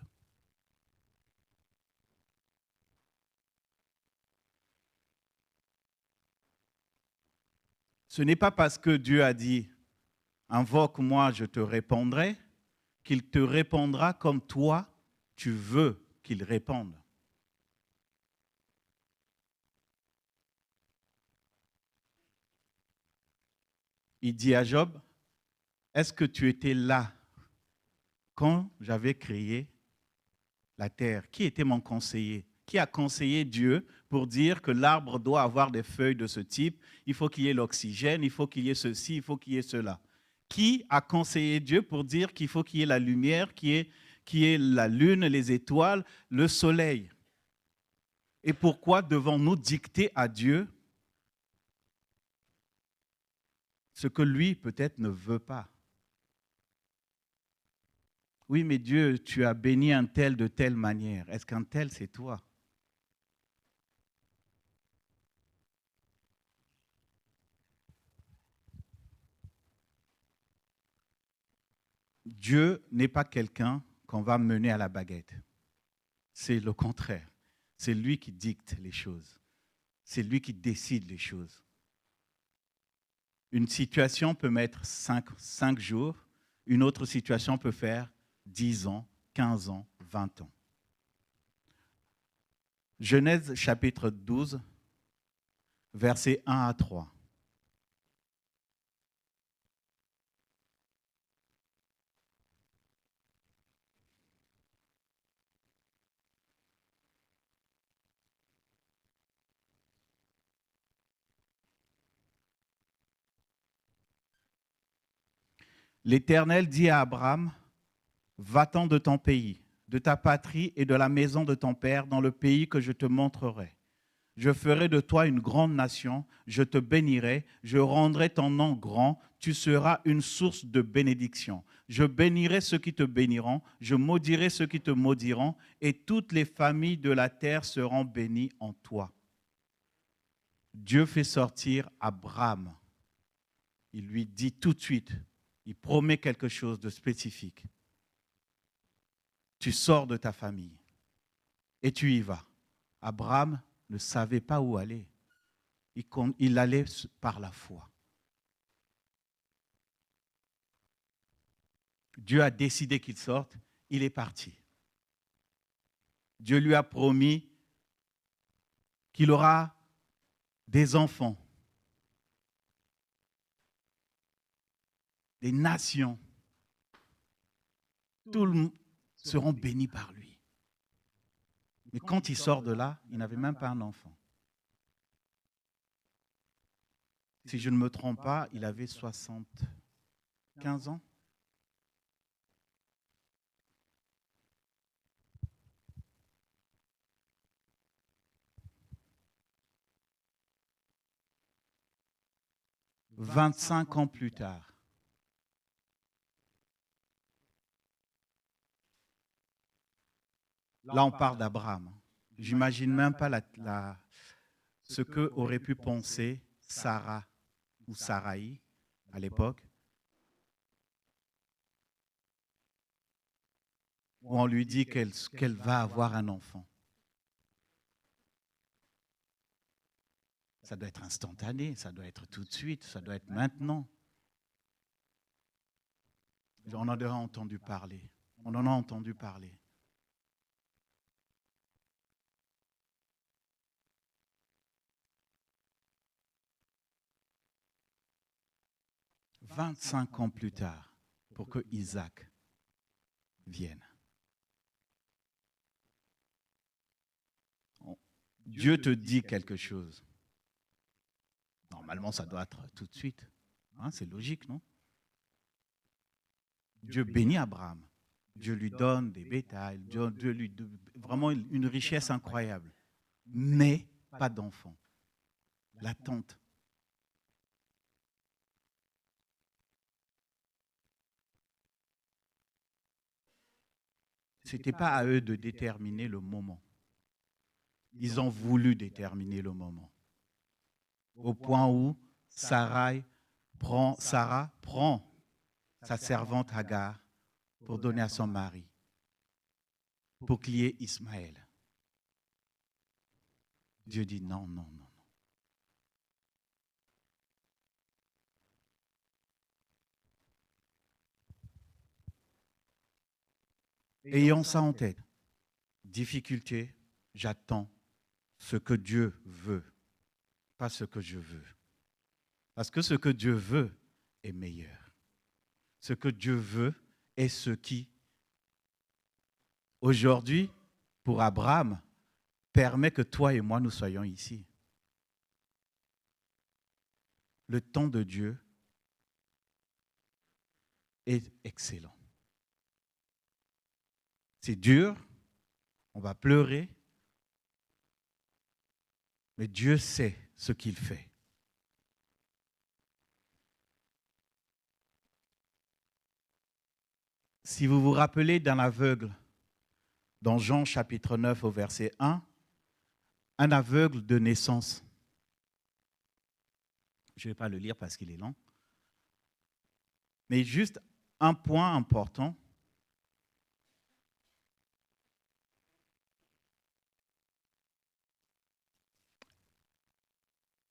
Ce n'est pas parce que Dieu a dit « Invoque-moi, je te répondrai » qu'il te répondra comme toi, tu veux qu'il réponde. Il dit à Job, est-ce que tu étais là quand j'avais créé la terre? Qui était mon conseiller? Qui a conseillé Dieu pour dire que l'arbre doit avoir des feuilles de ce type? Il faut qu'il y ait l'oxygène, il faut qu'il y ait ceci, il faut qu'il y ait cela. Qui a conseillé Dieu pour dire qu'il faut qu'il y ait la lumière, qu'il y ait la lune, les étoiles, le soleil? Et pourquoi devons-nous dicter à Dieu ce que lui peut-être ne veut pas? Oui, mais Dieu, tu as béni un tel de telle manière. Est-ce qu'un tel, c'est toi? Dieu n'est pas quelqu'un qu'on va mener à la baguette. C'est le contraire. C'est lui qui dicte les choses. C'est lui qui décide les choses. Une situation peut mettre 5 jours, une autre situation peut faire 10 ans, 15 ans, 20 ans. Genèse chapitre 12, versets 1 à 3. L'Éternel dit à Abraham, va-t'en de ton pays, de ta patrie et de la maison de ton père dans le pays que je te montrerai. Je ferai de toi une grande nation, je te bénirai, je rendrai ton nom grand, tu seras une source de bénédiction. Je bénirai ceux qui te béniront, je maudirai ceux qui te maudiront, et toutes les familles de la terre seront bénies en toi. Dieu fait sortir Abraham. Il lui dit tout de suite, il promet quelque chose de spécifique. Tu sors de ta famille et tu y vas. Abraham ne savait pas où aller. Il allait par la foi. Dieu a décidé qu'il sorte, il est parti. Dieu lui a promis qu'il aura des enfants, des nations. Tous seront bénis par lui. Mais quand il sort de là, il n'avait même pas un enfant. Si je ne me trompe pas, il avait 75 ans. « 25 ans plus tard, là, on parle d'Abraham. J'imagine même pas ce que aurait pu penser Sarah ou Sarai à l'époque, où on lui dit qu'elle va avoir un enfant. Ça doit être instantané, ça doit être tout de suite, ça doit être maintenant. On en a entendu parler. On en a entendu parler. « 25 ans plus tard, pour que Isaac vienne. Dieu te dit quelque chose. Normalement, ça doit être tout de suite. Hein, c'est logique, non? Dieu bénit Abraham. Dieu lui donne des bétails. Dieu lui donne vraiment une richesse incroyable. Mais pas d'enfant. L'attente. Ce n'était pas à eux de déterminer le moment. Ils ont voulu déterminer le moment. Au point où Sarah prend sa servante Hagar pour donner à son mari, pour qu'il y ait Ismaël. Dieu dit non, non, non. Ayons ça en tête. Difficulté, j'attends ce que Dieu veut, pas ce que je veux. Parce que ce que Dieu veut, est meilleur. Ce que Dieu veut est ce qui, aujourd'hui, pour Abraham, permet que toi et moi, nous soyons ici. Le temps de Dieu est excellent. C'est dur, on va pleurer, mais Dieu sait ce qu'il fait. Si vous vous rappelez d'un aveugle, dans Jean chapitre 9 au verset 1, un aveugle de naissance. Je ne vais pas le lire parce qu'il est long. Mais juste un point important.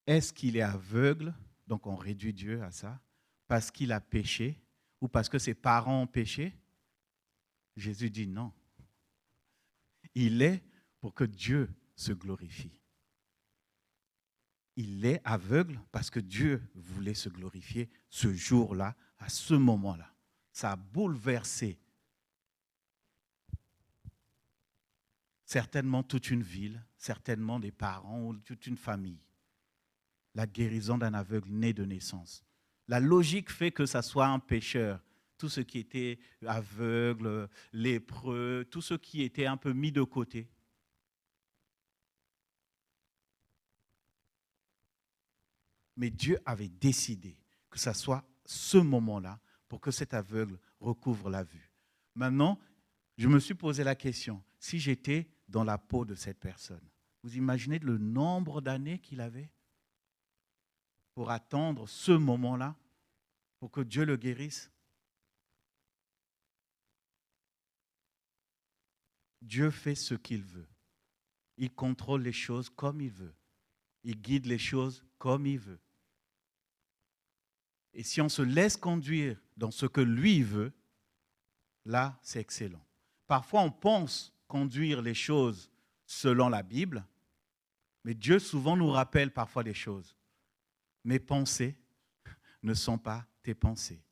Est-ce qu'il est aveugle? Donc on réduit Dieu à ça. Parce qu'il a péché ou parce que ses parents ont péché? Jésus dit non. Il est pour que Dieu se glorifie. Il est aveugle parce que Dieu voulait se glorifier ce jour-là, à ce moment-là. Ça a bouleversé certainement toute une ville, certainement des parents ou toute une famille. La guérison d'un aveugle né de naissance. La logique fait que ça soit un pécheur. Tout ce qui était aveugle, lépreux, tout ce qui était un peu mis de côté. Mais Dieu avait décidé que ça soit ce moment-là pour que cet aveugle recouvre la vue. Maintenant, je me suis posé la question, si j'étais dans la peau de cette personne, vous imaginez le nombre d'années qu'il avait pour attendre ce moment-là, pour que Dieu le guérisse? Dieu fait ce qu'il veut. Il contrôle les choses comme il veut. Il guide les choses comme il veut. Et si on se laisse conduire dans ce que lui veut, là, c'est excellent. Parfois, on pense conduire les choses selon la Bible, mais Dieu souvent nous rappelle parfois des choses. Mes pensées ne sont pas tes pensées.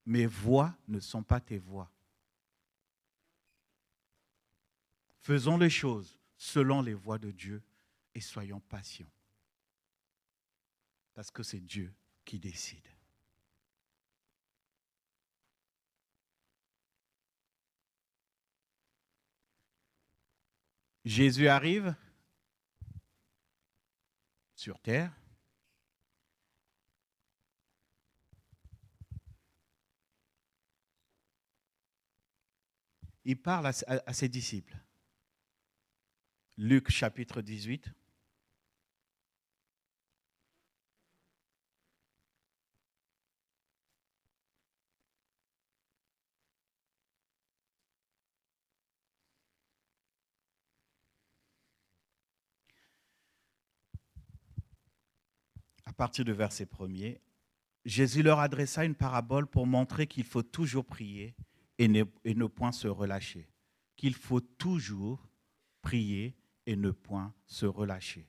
Mes voies ne sont pas tes voies. Faisons les choses selon les voies de Dieu et soyons patients. Parce que c'est Dieu qui décide. Jésus arrive sur terre. Il parle à ses disciples. Luc chapitre 18. À partir du verset 1er, Jésus leur adressa une parabole pour montrer qu'il faut toujours prier et ne point se relâcher. Qu'il faut toujours prier et ne point se relâcher.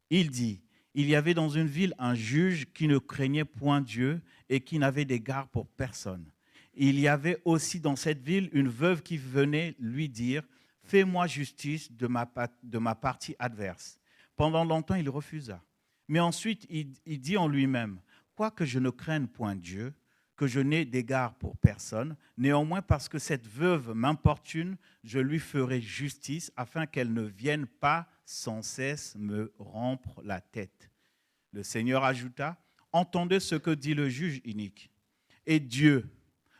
Il dit, il y avait dans une ville un juge qui ne craignait point Dieu et qui n'avait d'égard pour personne. Il y avait aussi dans cette ville une veuve qui venait lui dire, fais-moi justice de ma partie adverse. Pendant longtemps, il refusa. Mais ensuite, il dit en lui-même, quoique je ne craigne point Dieu, que je n'ai d'égard pour personne, néanmoins parce que cette veuve m'importune, je lui ferai justice afin qu'elle ne vienne pas sans cesse me rompre la tête. Le Seigneur ajouta, entendez ce que dit le juge inique. Et Dieu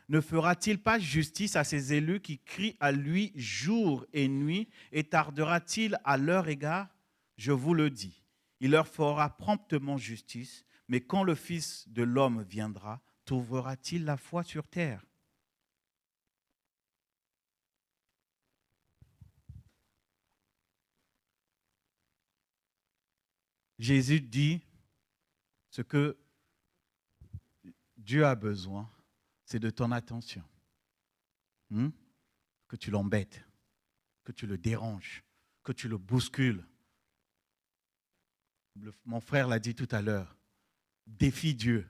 ne fera-t-il pas justice à ses élus qui crient à lui jour et nuit et tardera-t-il à leur égard? Je vous le dis, il leur fera promptement justice, mais quand le Fils de l'homme viendra, trouvera-t-il la foi sur terre? Jésus dit ce que Dieu a besoin, c'est de ton attention. Que tu l'embêtes, que tu le déranges, que tu le bouscules. Mon frère l'a dit tout à l'heure, défie Dieu.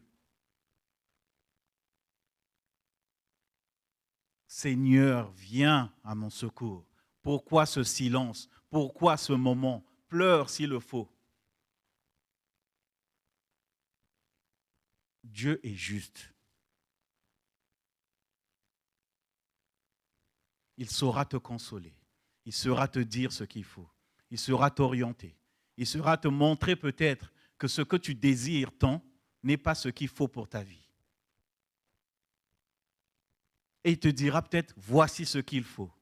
Seigneur, viens à mon secours. Pourquoi ce silence? Pourquoi ce moment? Pleure s'il le faut. Dieu est juste. Il saura te consoler. Il saura te dire ce qu'il faut. Il saura t'orienter. Il saura te montrer peut-être que ce que tu désires tant n'est pas ce qu'il faut pour ta vie. Et il te dira peut-être, voici ce qu'il faut.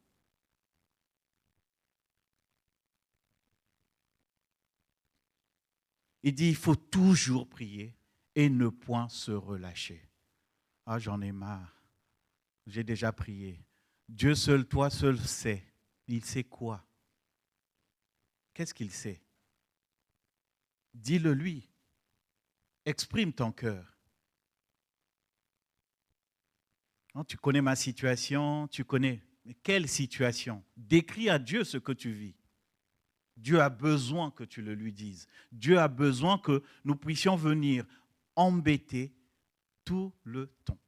Il dit, il faut toujours prier et ne point se relâcher. Ah, j'en ai marre. J'ai déjà prié. Dieu seul, toi seul sait. Il sait quoi? Qu'est-ce qu'il sait? Dis-le lui. Exprime ton cœur. Non, tu connais ma situation, tu connais. Mais quelle situation? Décris à Dieu ce que tu vis. Dieu a besoin que tu le lui dises. Dieu a besoin que nous puissions venir embêter tout le temps.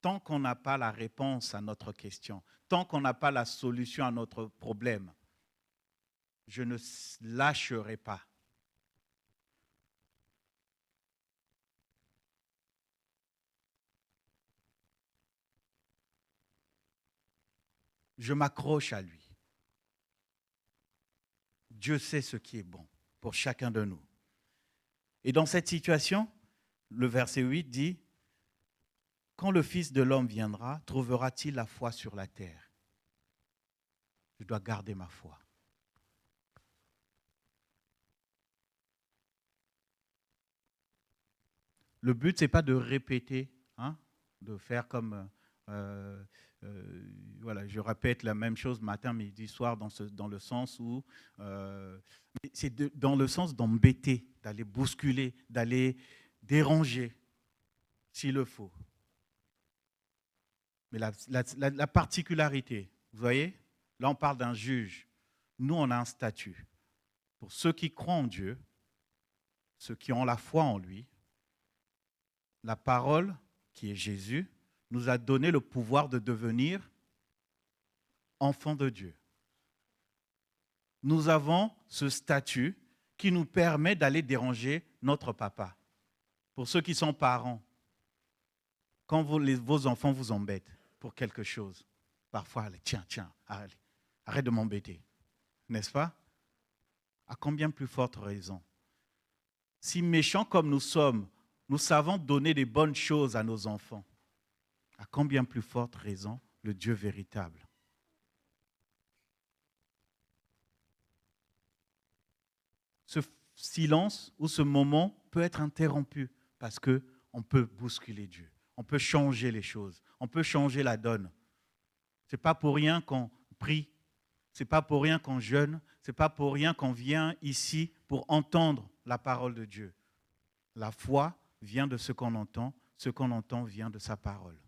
Tant qu'on n'a pas la réponse à notre question, tant qu'on n'a pas la solution à notre problème, je ne lâcherai pas. Je m'accroche à lui. Dieu sait ce qui est bon pour chacun de nous. Et dans cette situation, le verset 8 dit, « Quand le Fils de l'homme viendra, trouvera-t-il la foi sur la terre ?» Je dois garder ma foi. Le but, ce n'est pas de répéter, hein, de faire comme... voilà, je répète la même chose matin, midi, soir, dans le sens où... c'est dans le sens d'embêter, d'aller bousculer, d'aller déranger, s'il le faut. Mais la particularité, vous voyez, là on parle d'un juge. Nous, on a un statut. Pour ceux qui croient en Dieu, ceux qui ont la foi en lui, la parole, qui est Jésus, nous a donné le pouvoir de devenir enfants de Dieu. Nous avons ce statut qui nous permet d'aller déranger notre papa. Pour ceux qui sont parents, quand vos enfants vous embêtent pour quelque chose, parfois, allez, tiens, arrête de m'embêter, n'est-ce pas? À combien plus forte raison? Si méchants comme nous sommes, nous savons donner des bonnes choses à nos enfants, à combien plus forte raison le Dieu véritable? Ce silence ou ce moment peut être interrompu parce qu'on peut bousculer Dieu, on peut changer les choses, on peut changer la donne. Ce n'est pas pour rien qu'on prie, ce n'est pas pour rien qu'on jeûne, ce n'est pas pour rien qu'on vient ici pour entendre la parole de Dieu. La foi vient de ce qu'on entend vient de sa parole.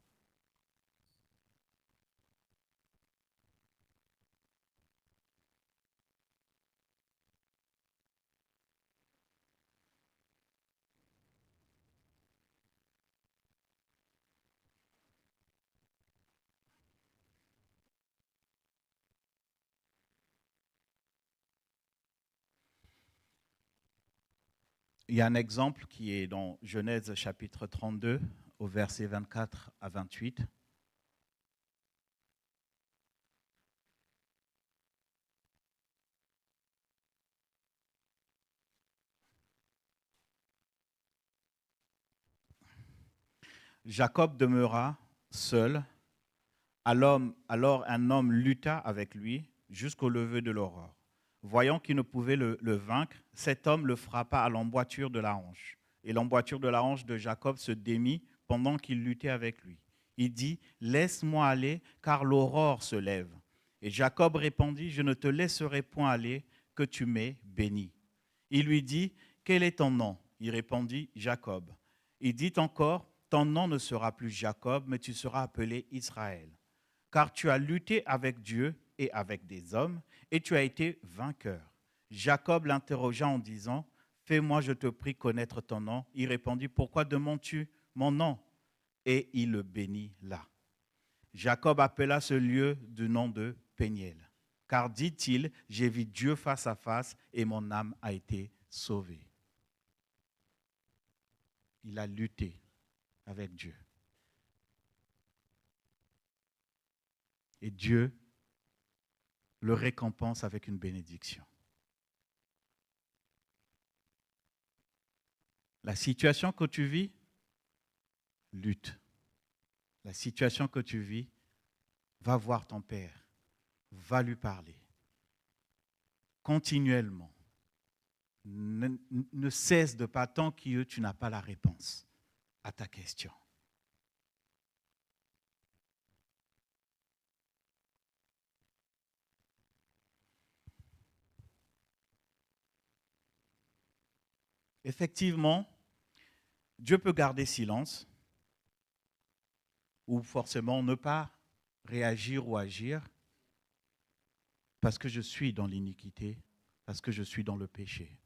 Il y a un exemple qui est dans Genèse chapitre 32, au verset 24 à 28. Jacob demeura seul. Alors un homme lutta avec lui jusqu'au lever de l'aurore. Voyant qu'il ne pouvait le vaincre, cet homme le frappa à l'emboîture de la hanche. Et l'emboîture de la hanche de Jacob se démit pendant qu'il luttait avec lui. Il dit, « Laisse-moi aller, car l'aurore se lève. » Et Jacob répondit, « Je ne te laisserai point aller, que tu m'aies béni. » Il lui dit, « Quel est ton nom ?» Il répondit, « Jacob. » Il dit encore, « Ton nom ne sera plus Jacob, mais tu seras appelé Israël. Car tu as lutté avec Dieu et avec des hommes, et tu as été vainqueur. » Jacob l'interrogea en disant, « Fais-moi, je te prie, connaître ton nom. » Il répondit, « Pourquoi demandes-tu mon nom ?» et il le bénit là. Jacob appela ce lieu du nom de Péniel, car dit-il, j'ai vu Dieu face à face et mon âme a été sauvée. Il a lutté avec Dieu. Et Dieu le récompense avec une bénédiction. La situation que tu vis, lutte. La situation que tu vis, va voir ton Père, va lui parler. Continuellement. Ne cesse de pas tant que tu n'as pas la réponse à ta question. Effectivement, Dieu peut garder silence ou forcément ne pas réagir ou agir parce que je suis dans l'iniquité, parce que je suis dans le péché.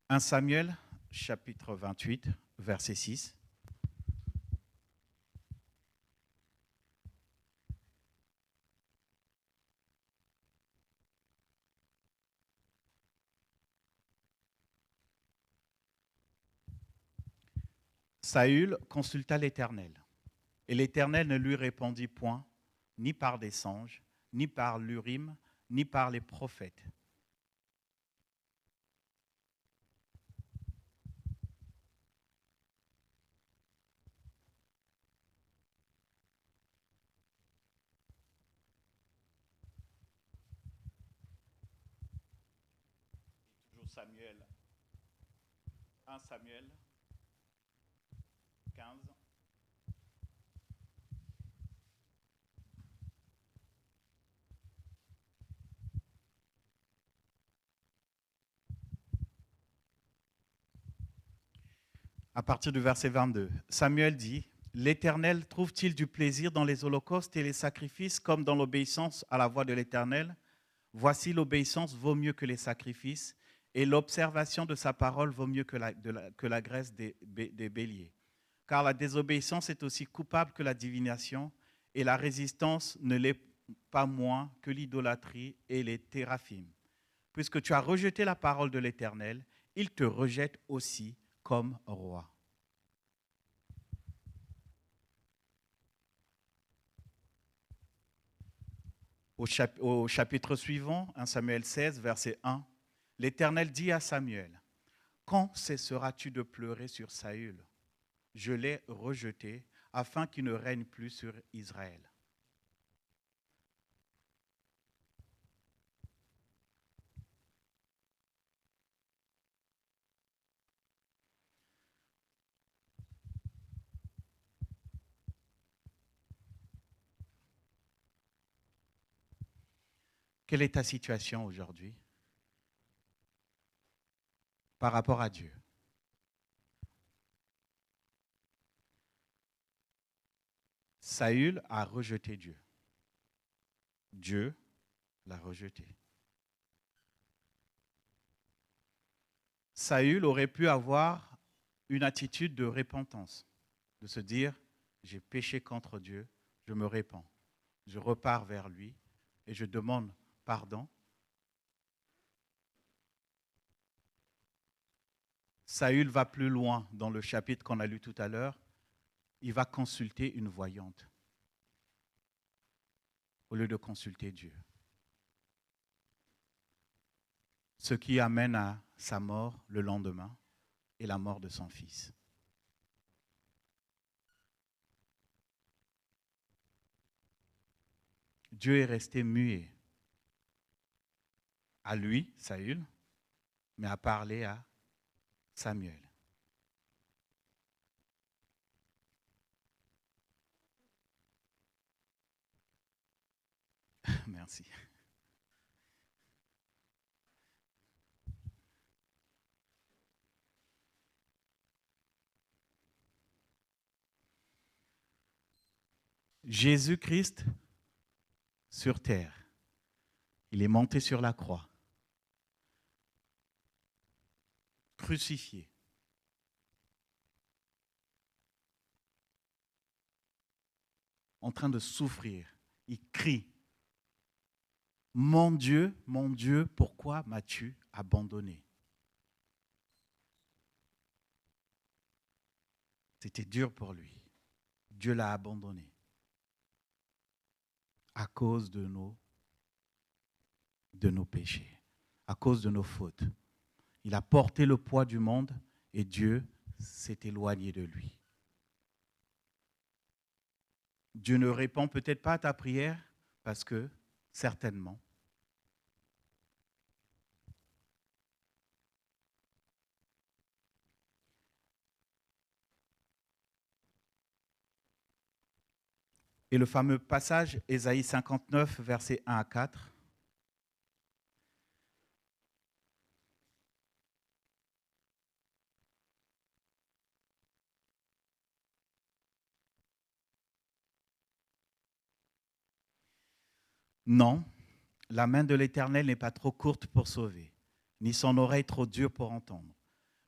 « 1 Samuel, chapitre 28, verset 6. Saül consulta l'Éternel, et l'Éternel ne lui répondit point, ni par des songes, ni par l'Urim, ni par les prophètes. Toujours Samuel, 1 Samuel 15. À partir du verset 22, Samuel dit, « L'Éternel trouve-t-il du plaisir dans les holocaustes et les sacrifices comme dans l'obéissance à la voix de l'Éternel? Voici l'obéissance vaut mieux que les sacrifices et l'observation de sa parole vaut mieux que la graisse des béliers. Car la désobéissance est aussi coupable que la divination et la résistance ne l'est pas moins que l'idolâtrie et les téraphim. Puisque tu as rejeté la parole de l'Éternel, il te rejette aussi comme roi. » Au chapitre suivant, 1 Samuel 16, verset 1, l'Éternel dit à Samuel, « Quand cesseras-tu de pleurer sur Saül? Je l'ai rejeté afin qu'il ne règne plus sur Israël. » Quelle est ta situation aujourd'hui par rapport à Dieu? Saül a rejeté Dieu. Dieu l'a rejeté. Saül aurait pu avoir une attitude de repentance, de se dire, j'ai péché contre Dieu, je me répands, je repars vers lui et je demande pardon. Saül va plus loin dans le chapitre qu'on a lu tout à l'heure. Il va consulter une voyante au lieu de consulter Dieu. Ce qui amène à sa mort le lendemain et la mort de son fils. Dieu est resté muet à lui, Saül, mais a parlé à Samuel. Merci. Jésus-Christ sur terre. Il est monté sur la croix, crucifié. En train de souffrir. Il crie. Mon Dieu, pourquoi m'as-tu abandonné? C'était dur pour lui. Dieu l'a abandonné à cause de nos péchés, à cause de nos fautes. Il a porté le poids du monde et Dieu s'est éloigné de lui. Dieu ne répond peut-être pas à ta prière parce que, certainement, et le fameux passage, Ésaïe 59, versets 1 à 4. Non, la main de l'Éternel n'est pas trop courte pour sauver, ni son oreille trop dure pour entendre.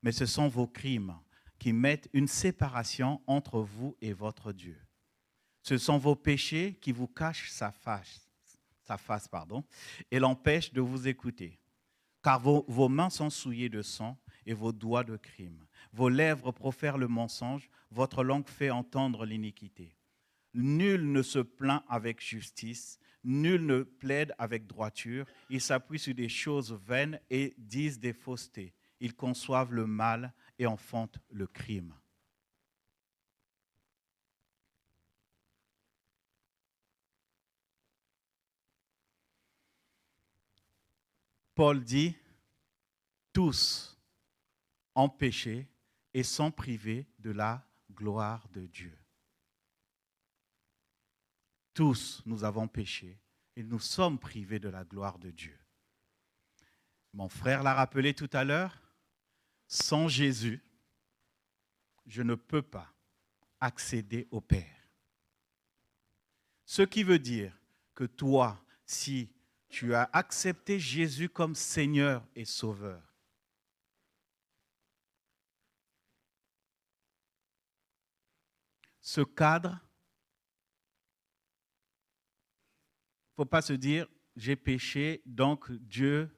Mais ce sont vos crimes qui mettent une séparation entre vous et votre Dieu. Ce sont vos péchés qui vous cachent sa face, et l'empêchent de vous écouter. Car vos mains sont souillées de sang et vos doigts de crime. Vos lèvres profèrent le mensonge, votre langue fait entendre l'iniquité. Nul ne se plaint avec justice, nul ne plaide avec droiture. Ils s'appuient sur des choses vaines et disent des faussetés. Ils conçoivent le mal et enfantent le crime. Paul dit, tous ont péché et sont privés de la gloire de Dieu. Tous, nous avons péché et nous sommes privés de la gloire de Dieu. Mon frère l'a rappelé tout à l'heure, sans Jésus, je ne peux pas accéder au Père. Ce qui veut dire que toi, si tu as accepté Jésus comme Seigneur et Sauveur, ce cadre, il ne faut pas se dire, j'ai péché, donc Dieu,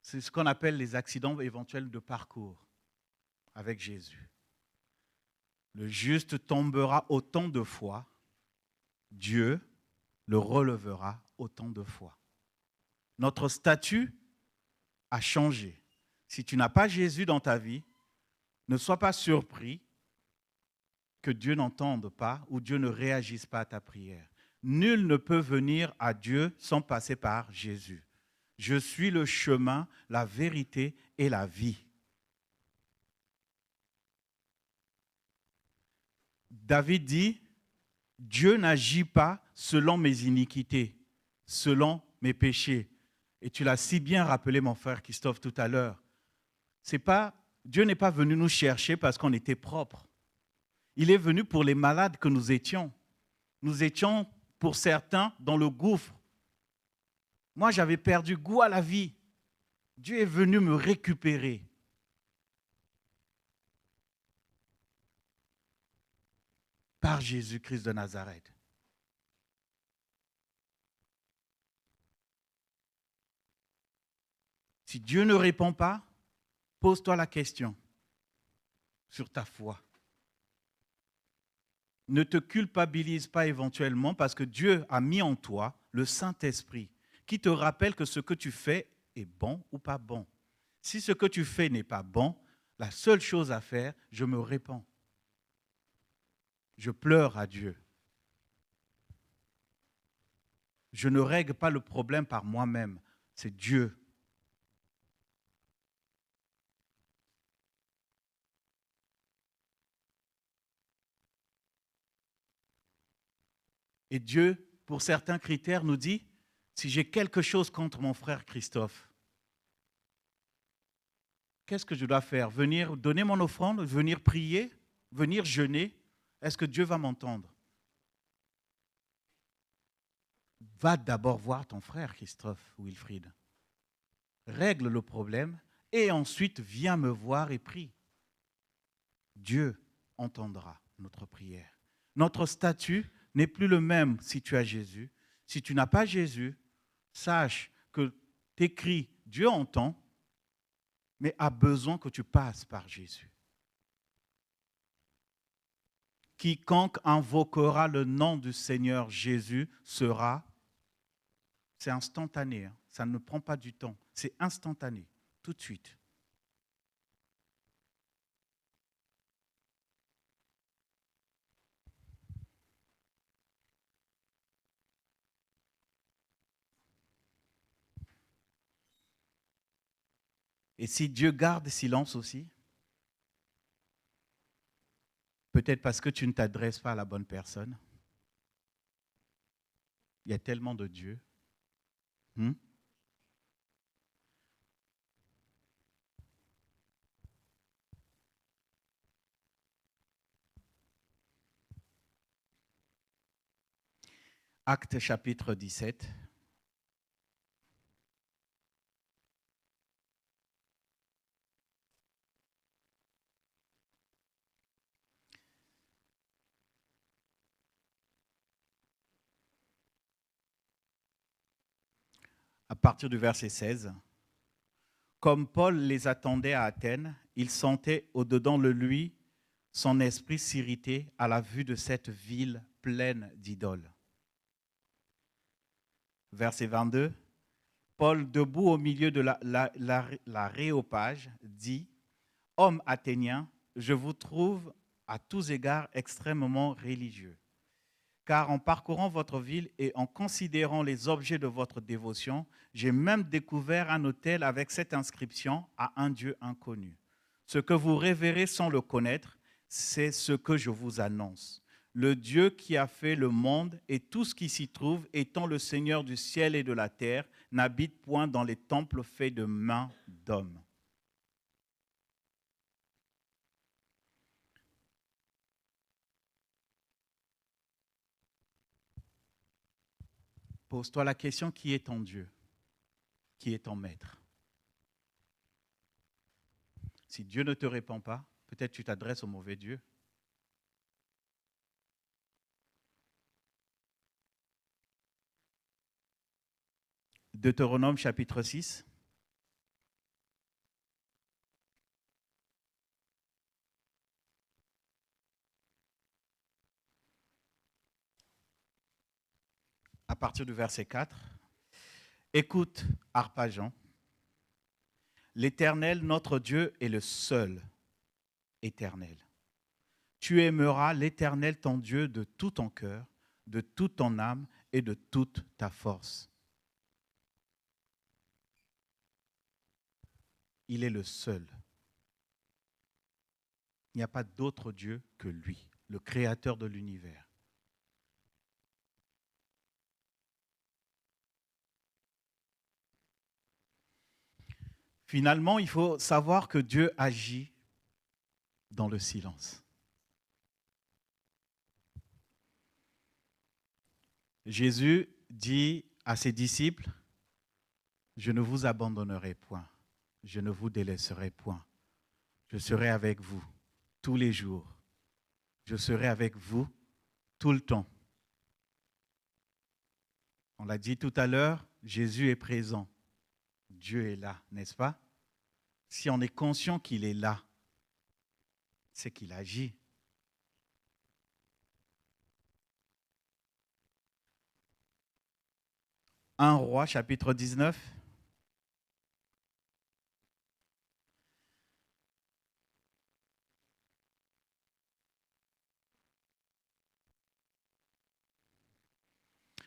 c'est ce qu'on appelle les accidents éventuels de parcours avec Jésus. Le juste tombera autant de fois, Dieu le relèvera autant de fois. Notre statut a changé. Si tu n'as pas Jésus dans ta vie, ne sois pas surpris que Dieu n'entende pas ou Dieu ne réagisse pas à ta prière. Nul ne peut venir à Dieu sans passer par Jésus. Je suis le chemin, la vérité et la vie. David dit, Dieu n'agit pas selon mes iniquités, selon mes péchés. Et tu l'as si bien rappelé, mon frère Christophe, tout à l'heure. Dieu n'est pas venu nous chercher parce qu'on était propres. Il est venu pour les malades que nous étions. Nous étions, pour certains, dans le gouffre. Moi, j'avais perdu goût à la vie. Dieu est venu me récupérer. Par Jésus-Christ de Nazareth. Si Dieu ne répond pas, pose-toi la question sur ta foi. Ne te culpabilise pas éventuellement parce que Dieu a mis en toi le Saint-Esprit qui te rappelle que ce que tu fais est bon ou pas bon. Si ce que tu fais n'est pas bon, la seule chose à faire, je me répands. Je pleure à Dieu. Je ne règle pas le problème par moi-même, c'est Dieu. Et Dieu, pour certains critères, nous dit, si j'ai quelque chose contre mon frère Christophe, qu'est-ce que je dois faire? Venir donner mon offrande, venir prier, venir jeûner? Est-ce que Dieu va m'entendre? Va d'abord voir ton frère, Christophe Wilfried. Règle le problème et ensuite viens me voir et prie. Dieu entendra notre prière. Notre statut n'est plus le même si tu as Jésus. Si tu n'as pas Jésus, sache que tes cris, Dieu entend, mais a besoin que tu passes par Jésus. Quiconque invoquera le nom du Seigneur Jésus sera, c'est instantané, hein, ça ne prend pas du temps, c'est instantané, tout de suite. Et si Dieu garde silence aussi, peut-être parce que tu ne t'adresses pas à la bonne personne. Il y a tellement de Dieu. Actes chapitre 17. À partir du verset 16. Comme Paul les attendait à Athènes, il sentait au-dedans de lui son esprit s'irriter à la vue de cette ville pleine d'idoles. Verset 22. Paul, debout au milieu de l'aréopage, dit « Hommes athéniens, je vous trouve à tous égards extrêmement religieux. Car en parcourant votre ville et en considérant les objets de votre dévotion, j'ai même découvert un autel avec cette inscription à un Dieu inconnu. Ce que vous révérez sans le connaître, c'est ce que je vous annonce. Le Dieu qui a fait le monde et tout ce qui s'y trouve, étant le Seigneur du ciel et de la terre, n'habite point dans les temples faits de mains d'hommes. » Pose-toi la question, qui est ton Dieu? Qui est ton maître? Si Dieu ne te répond pas, peut-être tu t'adresses au mauvais Dieu. Deutéronome chapitre 6. À partir du verset 4. Écoute, Arpajon, l'Éternel, notre Dieu, est le seul éternel. Tu aimeras l'Éternel, ton Dieu, de tout ton cœur, de toute ton âme et de toute ta force. Il est le seul. Il n'y a pas d'autre Dieu que lui, le créateur de l'univers. Finalement, il faut savoir que Dieu agit dans le silence. Jésus dit à ses disciples, « Je ne vous abandonnerai point, je ne vous délaisserai point. Je serai avec vous tous les jours. Je serai avec vous tout le temps. » On l'a dit tout à l'heure, Jésus est présent. Dieu est là, n'est-ce pas? Si on est conscient qu'il est là, c'est qu'il agit. Un Roi, chapitre 19.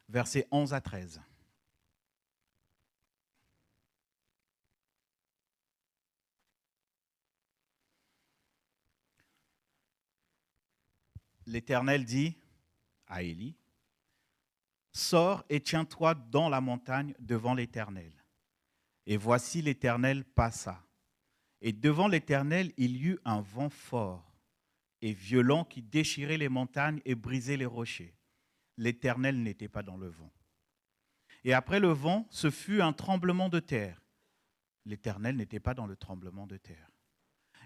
Versets 11 à 13. L'Éternel dit à Élie, « Sors et tiens-toi dans la montagne devant l'Éternel. » Et voici l'Éternel passa. Et devant l'Éternel, il y eut un vent fort. et violent qui déchirait les montagnes et brisait les rochers. L'Éternel n'était pas dans le vent. Et après le vent, ce fut un tremblement de terre. L'Éternel n'était pas dans le tremblement de terre.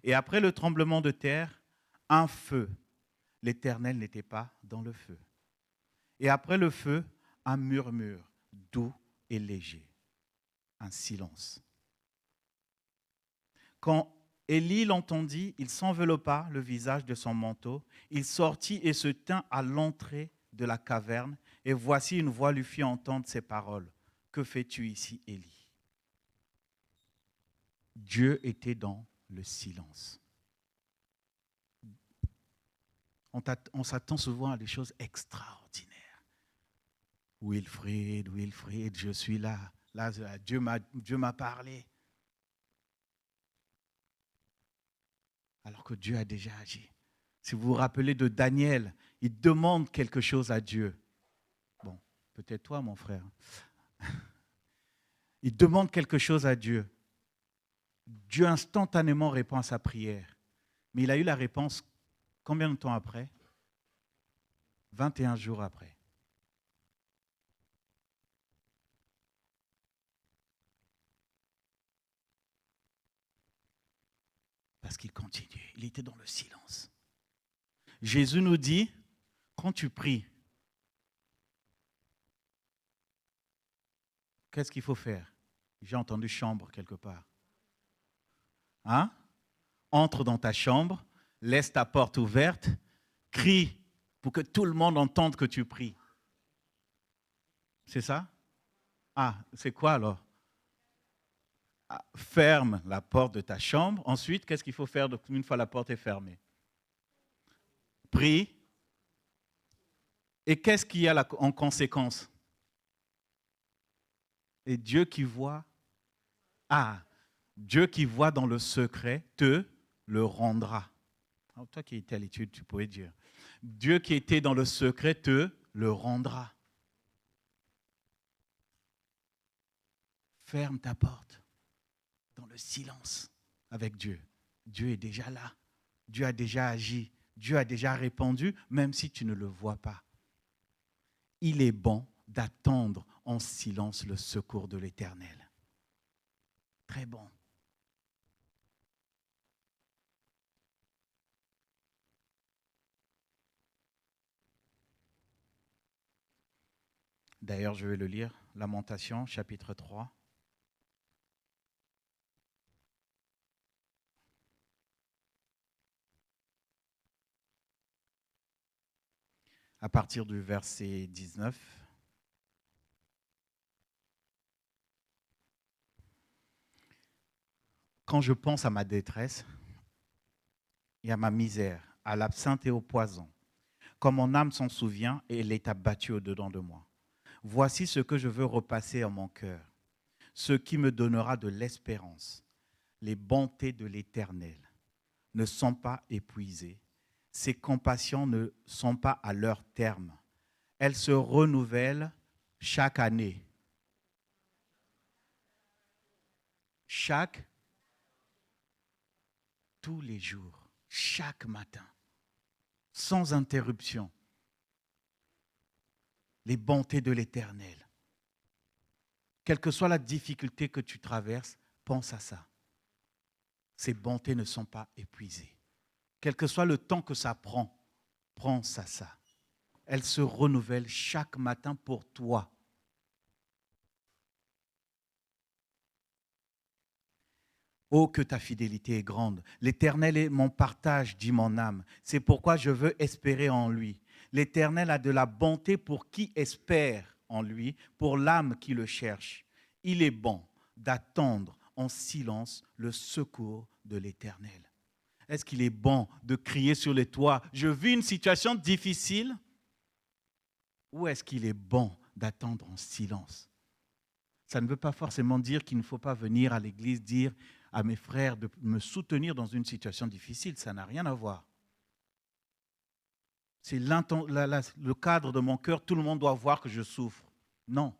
Et après le tremblement de terre, un feu. L'Éternel n'était pas dans le feu. Et après le feu, un murmure doux et léger. Un silence. Quand Élie l'entendit, il s'enveloppa le visage de son manteau. Il sortit et se tint à l'entrée de la caverne. Et voici une voix lui fit entendre ces paroles. Que fais-tu ici, Élie? Dieu était dans le silence. On s'attend souvent à des choses extraordinaires. Wilfrid, je suis là. Là, Dieu m'a parlé. Alors que Dieu a déjà agi. Si vous vous rappelez de Daniel, il demande quelque chose à Dieu. Bon, peut-être toi, mon frère. Il demande quelque chose à Dieu. Dieu instantanément répond à sa prière. Mais il a eu la réponse combien de temps après? 21 jours après. Parce qu'il continuait, il était dans le silence. Jésus nous dit, quand tu pries, qu'est-ce qu'il faut faire? J'ai entendu chambre quelque part. Hein? Entre dans ta chambre, laisse ta porte ouverte, crie pour que tout le monde entende que tu pries. C'est ça? Ah, c'est quoi alors? Ferme la porte de ta chambre. Ensuite, qu'est-ce qu'il faut faire une fois la porte est fermée? Prie. Et qu'est-ce qu'il y a en conséquence? Et Dieu qui voit, Dieu qui voit dans le secret te le rendra. Alors, toi qui étais à l'étude, tu pourrais dire. Dieu qui était dans le secret te le rendra. Ferme ta porte. Dans le silence avec Dieu. Dieu est déjà là. Dieu a déjà agi. Dieu a déjà répondu, même si tu ne le vois pas. Il est bon d'attendre en silence le secours de l'Éternel. Très bon. D'ailleurs, je vais le lire. Lamentation, chapitre 3. À partir du verset 19. Quand je pense à ma détresse et à ma misère, à l'absinthe et au poison, quand mon âme s'en souvient et elle est abattue au-dedans de moi, voici ce que je veux repasser en mon cœur, ce qui me donnera de l'espérance. Les bontés de l'Éternel ne sont pas épuisées. Ses compassions ne sont pas à leur terme. Elles se renouvellent chaque année. Tous les jours, chaque matin, sans interruption. Les bontés de l'Éternel. Quelle que soit la difficulté que tu traverses, pense à ça. Ces bontés ne sont pas épuisées. Quel que soit le temps que ça prend, pense à ça. Elles se renouvellent chaque matin pour toi. Oh, que ta fidélité est grande. L'Éternel est mon partage, dit mon âme. C'est pourquoi je veux espérer en lui. L'Éternel a de la bonté pour qui espère en lui, pour l'âme qui le cherche. Il est bon d'attendre en silence le secours de l'Éternel. Est-ce qu'il est bon de crier sur les toits, je vis une situation difficile? Ou est-ce qu'il est bon d'attendre en silence? Ça ne veut pas forcément dire qu'il ne faut pas venir à l'église dire à mes frères de me soutenir dans une situation difficile. Ça n'a rien à voir. C'est le cadre de mon cœur, tout le monde doit voir que je souffre. Non.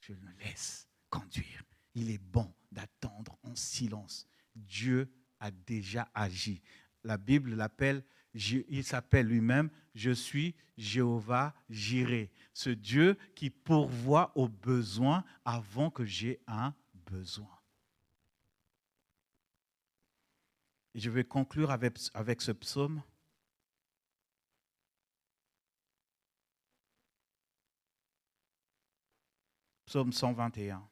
Je me laisse conduire. Il est bon d'attendre en silence. Dieu a déjà agi. la Bible l'appelle, il s'appelle lui-même, je suis Jéhovah Jireh, ce Dieu qui pourvoit aux besoins avant que j'ai un besoin. Et je vais conclure avec ce psaume. Psaume 121.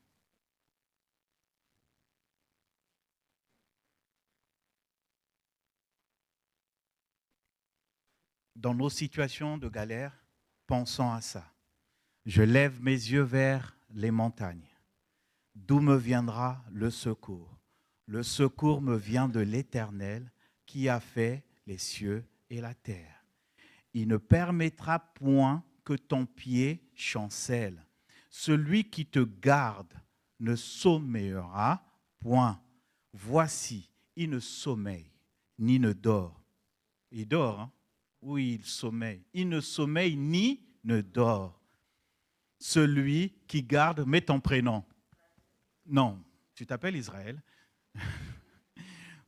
Dans nos situations de galère, pensons à ça. Je lève mes yeux vers les montagnes. D'où me viendra le secours? Le secours me vient de l'Éternel qui a fait les cieux et la terre. Il ne permettra point que ton pied chancelle. Celui qui te garde ne sommeillera point. Voici, il ne sommeille ni ne dort. Il dort, hein? Oui, il sommeille. Il ne sommeille ni ne dort. Celui qui garde, mets ton prénom. Non, tu t'appelles Israël.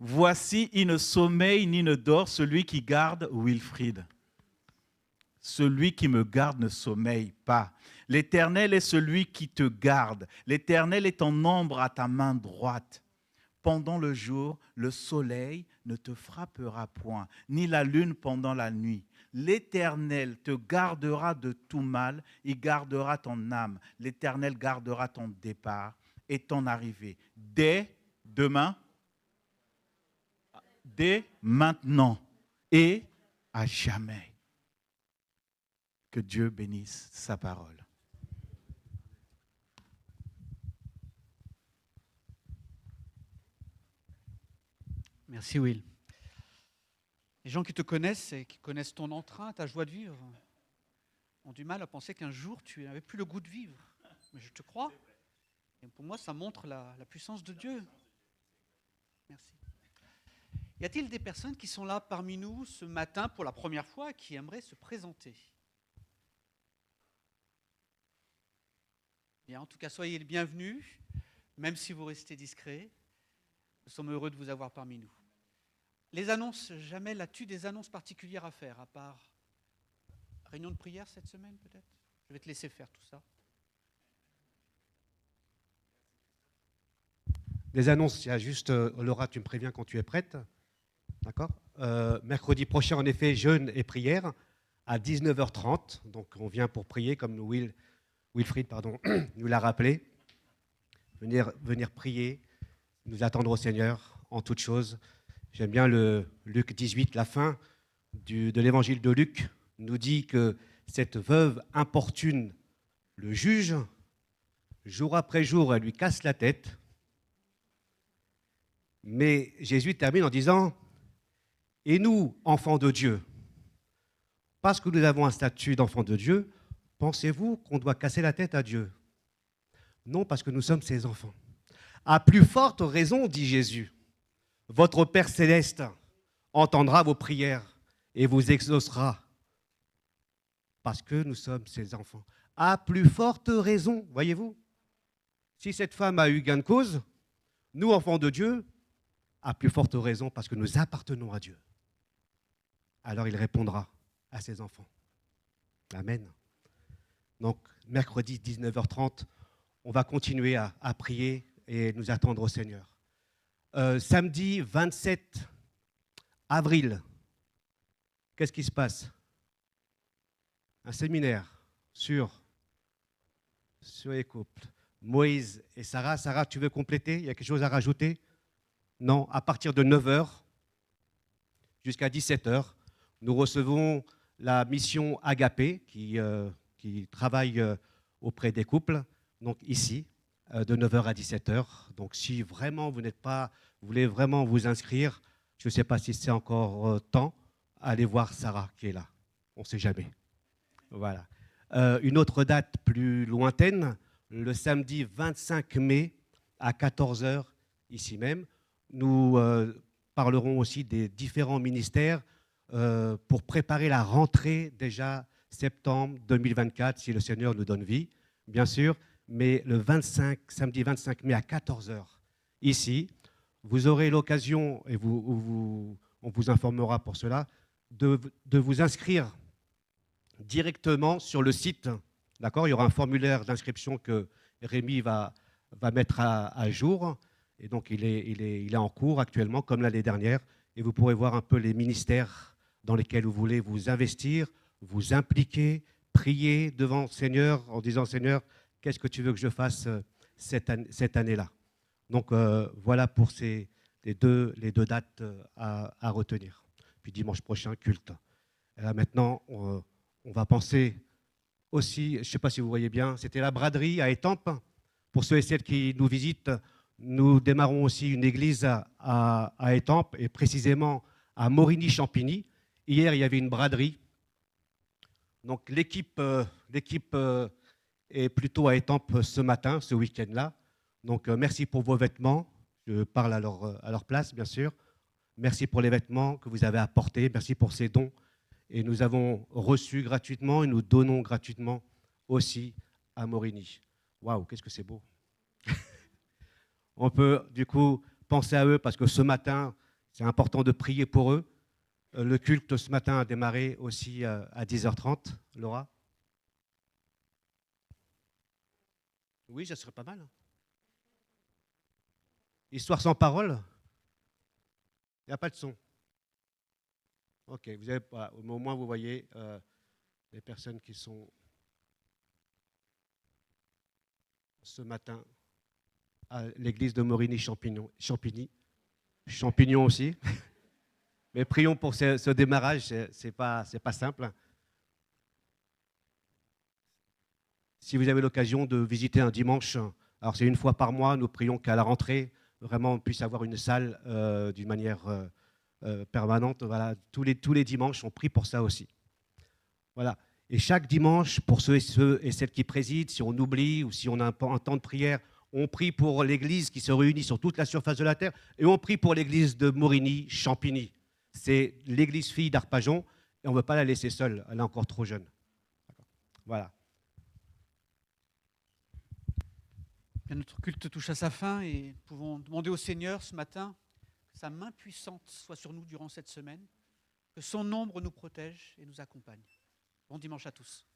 Voici, il ne sommeille ni ne dort, celui qui garde Wilfried. Celui qui me garde ne sommeille pas. L'Éternel est celui qui te garde. L'Éternel est ton ombre à ta main droite. Pendant le jour, le soleil ne te frappera point, ni la lune pendant la nuit. L'Éternel te gardera de tout mal, il gardera ton âme. L'Éternel gardera ton départ et ton arrivée. Dès demain, dès maintenant et à jamais. Que Dieu bénisse sa parole. Merci Will. Les gens qui te connaissent et qui connaissent ton entrain, ta joie de vivre, ont du mal à penser qu'un jour tu n'avais plus le goût de vivre. Mais je te crois. Et pour moi, ça montre la puissance de Dieu. Merci. Y a-t-il des personnes qui sont là parmi nous ce matin pour la première fois et qui aimeraient se présenter? Bien, en tout cas, soyez les bienvenus, même si vous restez discrets. Nous sommes heureux de vous avoir parmi nous. Les annonces, Jamel, as-tu des annonces particulières à faire, à part réunion de prière cette semaine peut-être? Je vais te laisser faire tout ça. Des annonces, il y a juste, Laura, tu me préviens quand tu es prête. D'accord. Mercredi prochain, en effet, jeûne et prière à 19h30. Donc, on vient pour prier, comme Wilfried nous l'a rappelé. Venir prier, nous attendre au Seigneur en toutes choses. J'aime bien le Luc 18, la fin de l'évangile de Luc nous dit que cette veuve importune le juge. Jour après jour, elle lui casse la tête. Mais Jésus termine en disant « Et nous, enfants de Dieu, parce que nous avons un statut d'enfants de Dieu, pensez-vous qu'on doit casser la tête à Dieu? Non, parce que nous sommes ses enfants. À plus forte raison, dit Jésus, votre Père céleste entendra vos prières et vous exaucera, parce que nous sommes ses enfants. À plus forte raison, voyez-vous, si cette femme a eu gain de cause, nous, enfants de Dieu, à plus forte raison, parce que nous appartenons à Dieu. Alors il répondra à ses enfants. Amen. Donc, mercredi 19h30, on va continuer à prier et nous attendre au Seigneur. Samedi 27 avril, qu'est-ce qui se passe? Un séminaire sur les couples. Moïse et Sarah. Sarah, tu veux compléter? Il y a quelque chose à rajouter? Non, à partir de 9h jusqu'à 17h, nous recevons la mission Agapé qui travaille auprès des couples, donc ici, de 9h à 17h. Donc si vraiment vous voulez vraiment vous inscrire, je ne sais pas si c'est encore temps, allez voir Sarah qui est là. On ne sait jamais. Voilà. Une autre date plus lointaine, le samedi 25 mai à 14h, ici même. Nous parlerons aussi des différents ministères pour préparer la rentrée déjà septembre 2024, si le Seigneur nous donne vie, bien sûr. Mais le samedi 25 mai à 14h, ici, vous aurez l'occasion, et on on vous informera pour cela, de vous inscrire directement sur le site. D'accord ? Il y aura un formulaire d'inscription que Rémi va mettre à jour. Et donc, il est en cours actuellement, comme l'année dernière. Et vous pourrez voir un peu les ministères dans lesquels vous voulez vous investir, vous impliquer, prier devant le Seigneur en disant « Seigneur, qu'est-ce que tu veux que je fasse cette année-là » Donc, voilà pour les deux dates à retenir. Puis dimanche prochain, culte. Et là, maintenant, on va penser aussi, je ne sais pas si vous voyez bien, c'était la braderie à Étampes. Pour ceux et celles qui nous visitent, nous démarrons aussi une église à Étampes et précisément à Morigny-Champigny. Hier, il y avait une braderie. Donc l'équipe est plutôt à Étampes ce matin, ce week-end-là. Donc merci pour vos vêtements. Je parle à leur place, bien sûr. Merci pour les vêtements que vous avez apportés. Merci pour ces dons. Et nous avons reçu gratuitement et nous donnons gratuitement aussi à Morigny. Waouh, qu'est-ce que c'est beau. On peut du coup penser à eux parce que ce matin, c'est important de prier pour eux. Le culte ce matin a démarré aussi à 10h30. Laura ? Oui, ça serait pas mal. Histoire sans parole ? Il n'y a pas de son. Ok, vous avez, voilà, au moins vous voyez les personnes qui sont ce matin à l'église de Morigny-Champigny. Champignon aussi. Mais prions pour ce démarrage, c'est pas simple. Si vous avez l'occasion de visiter un dimanche, alors c'est une fois par mois, nous prions qu'à la rentrée, vraiment on puisse avoir une salle d'une manière permanente. Voilà, tous les dimanches, on prie pour ça aussi. Voilà. Et chaque dimanche, pour ceux et celles qui président, si on oublie ou si on a un temps de prière, on prie pour l'église qui se réunit sur toute la surface de la terre et on prie pour l'église de Morigny-Champigny. C'est l'église fille d'Arpajon et on ne veut pas la laisser seule, elle est encore trop jeune. Voilà. Bien, notre culte touche à sa fin et nous pouvons demander au Seigneur ce matin que sa main puissante soit sur nous durant cette semaine, que son ombre nous protège et nous accompagne. Bon dimanche à tous.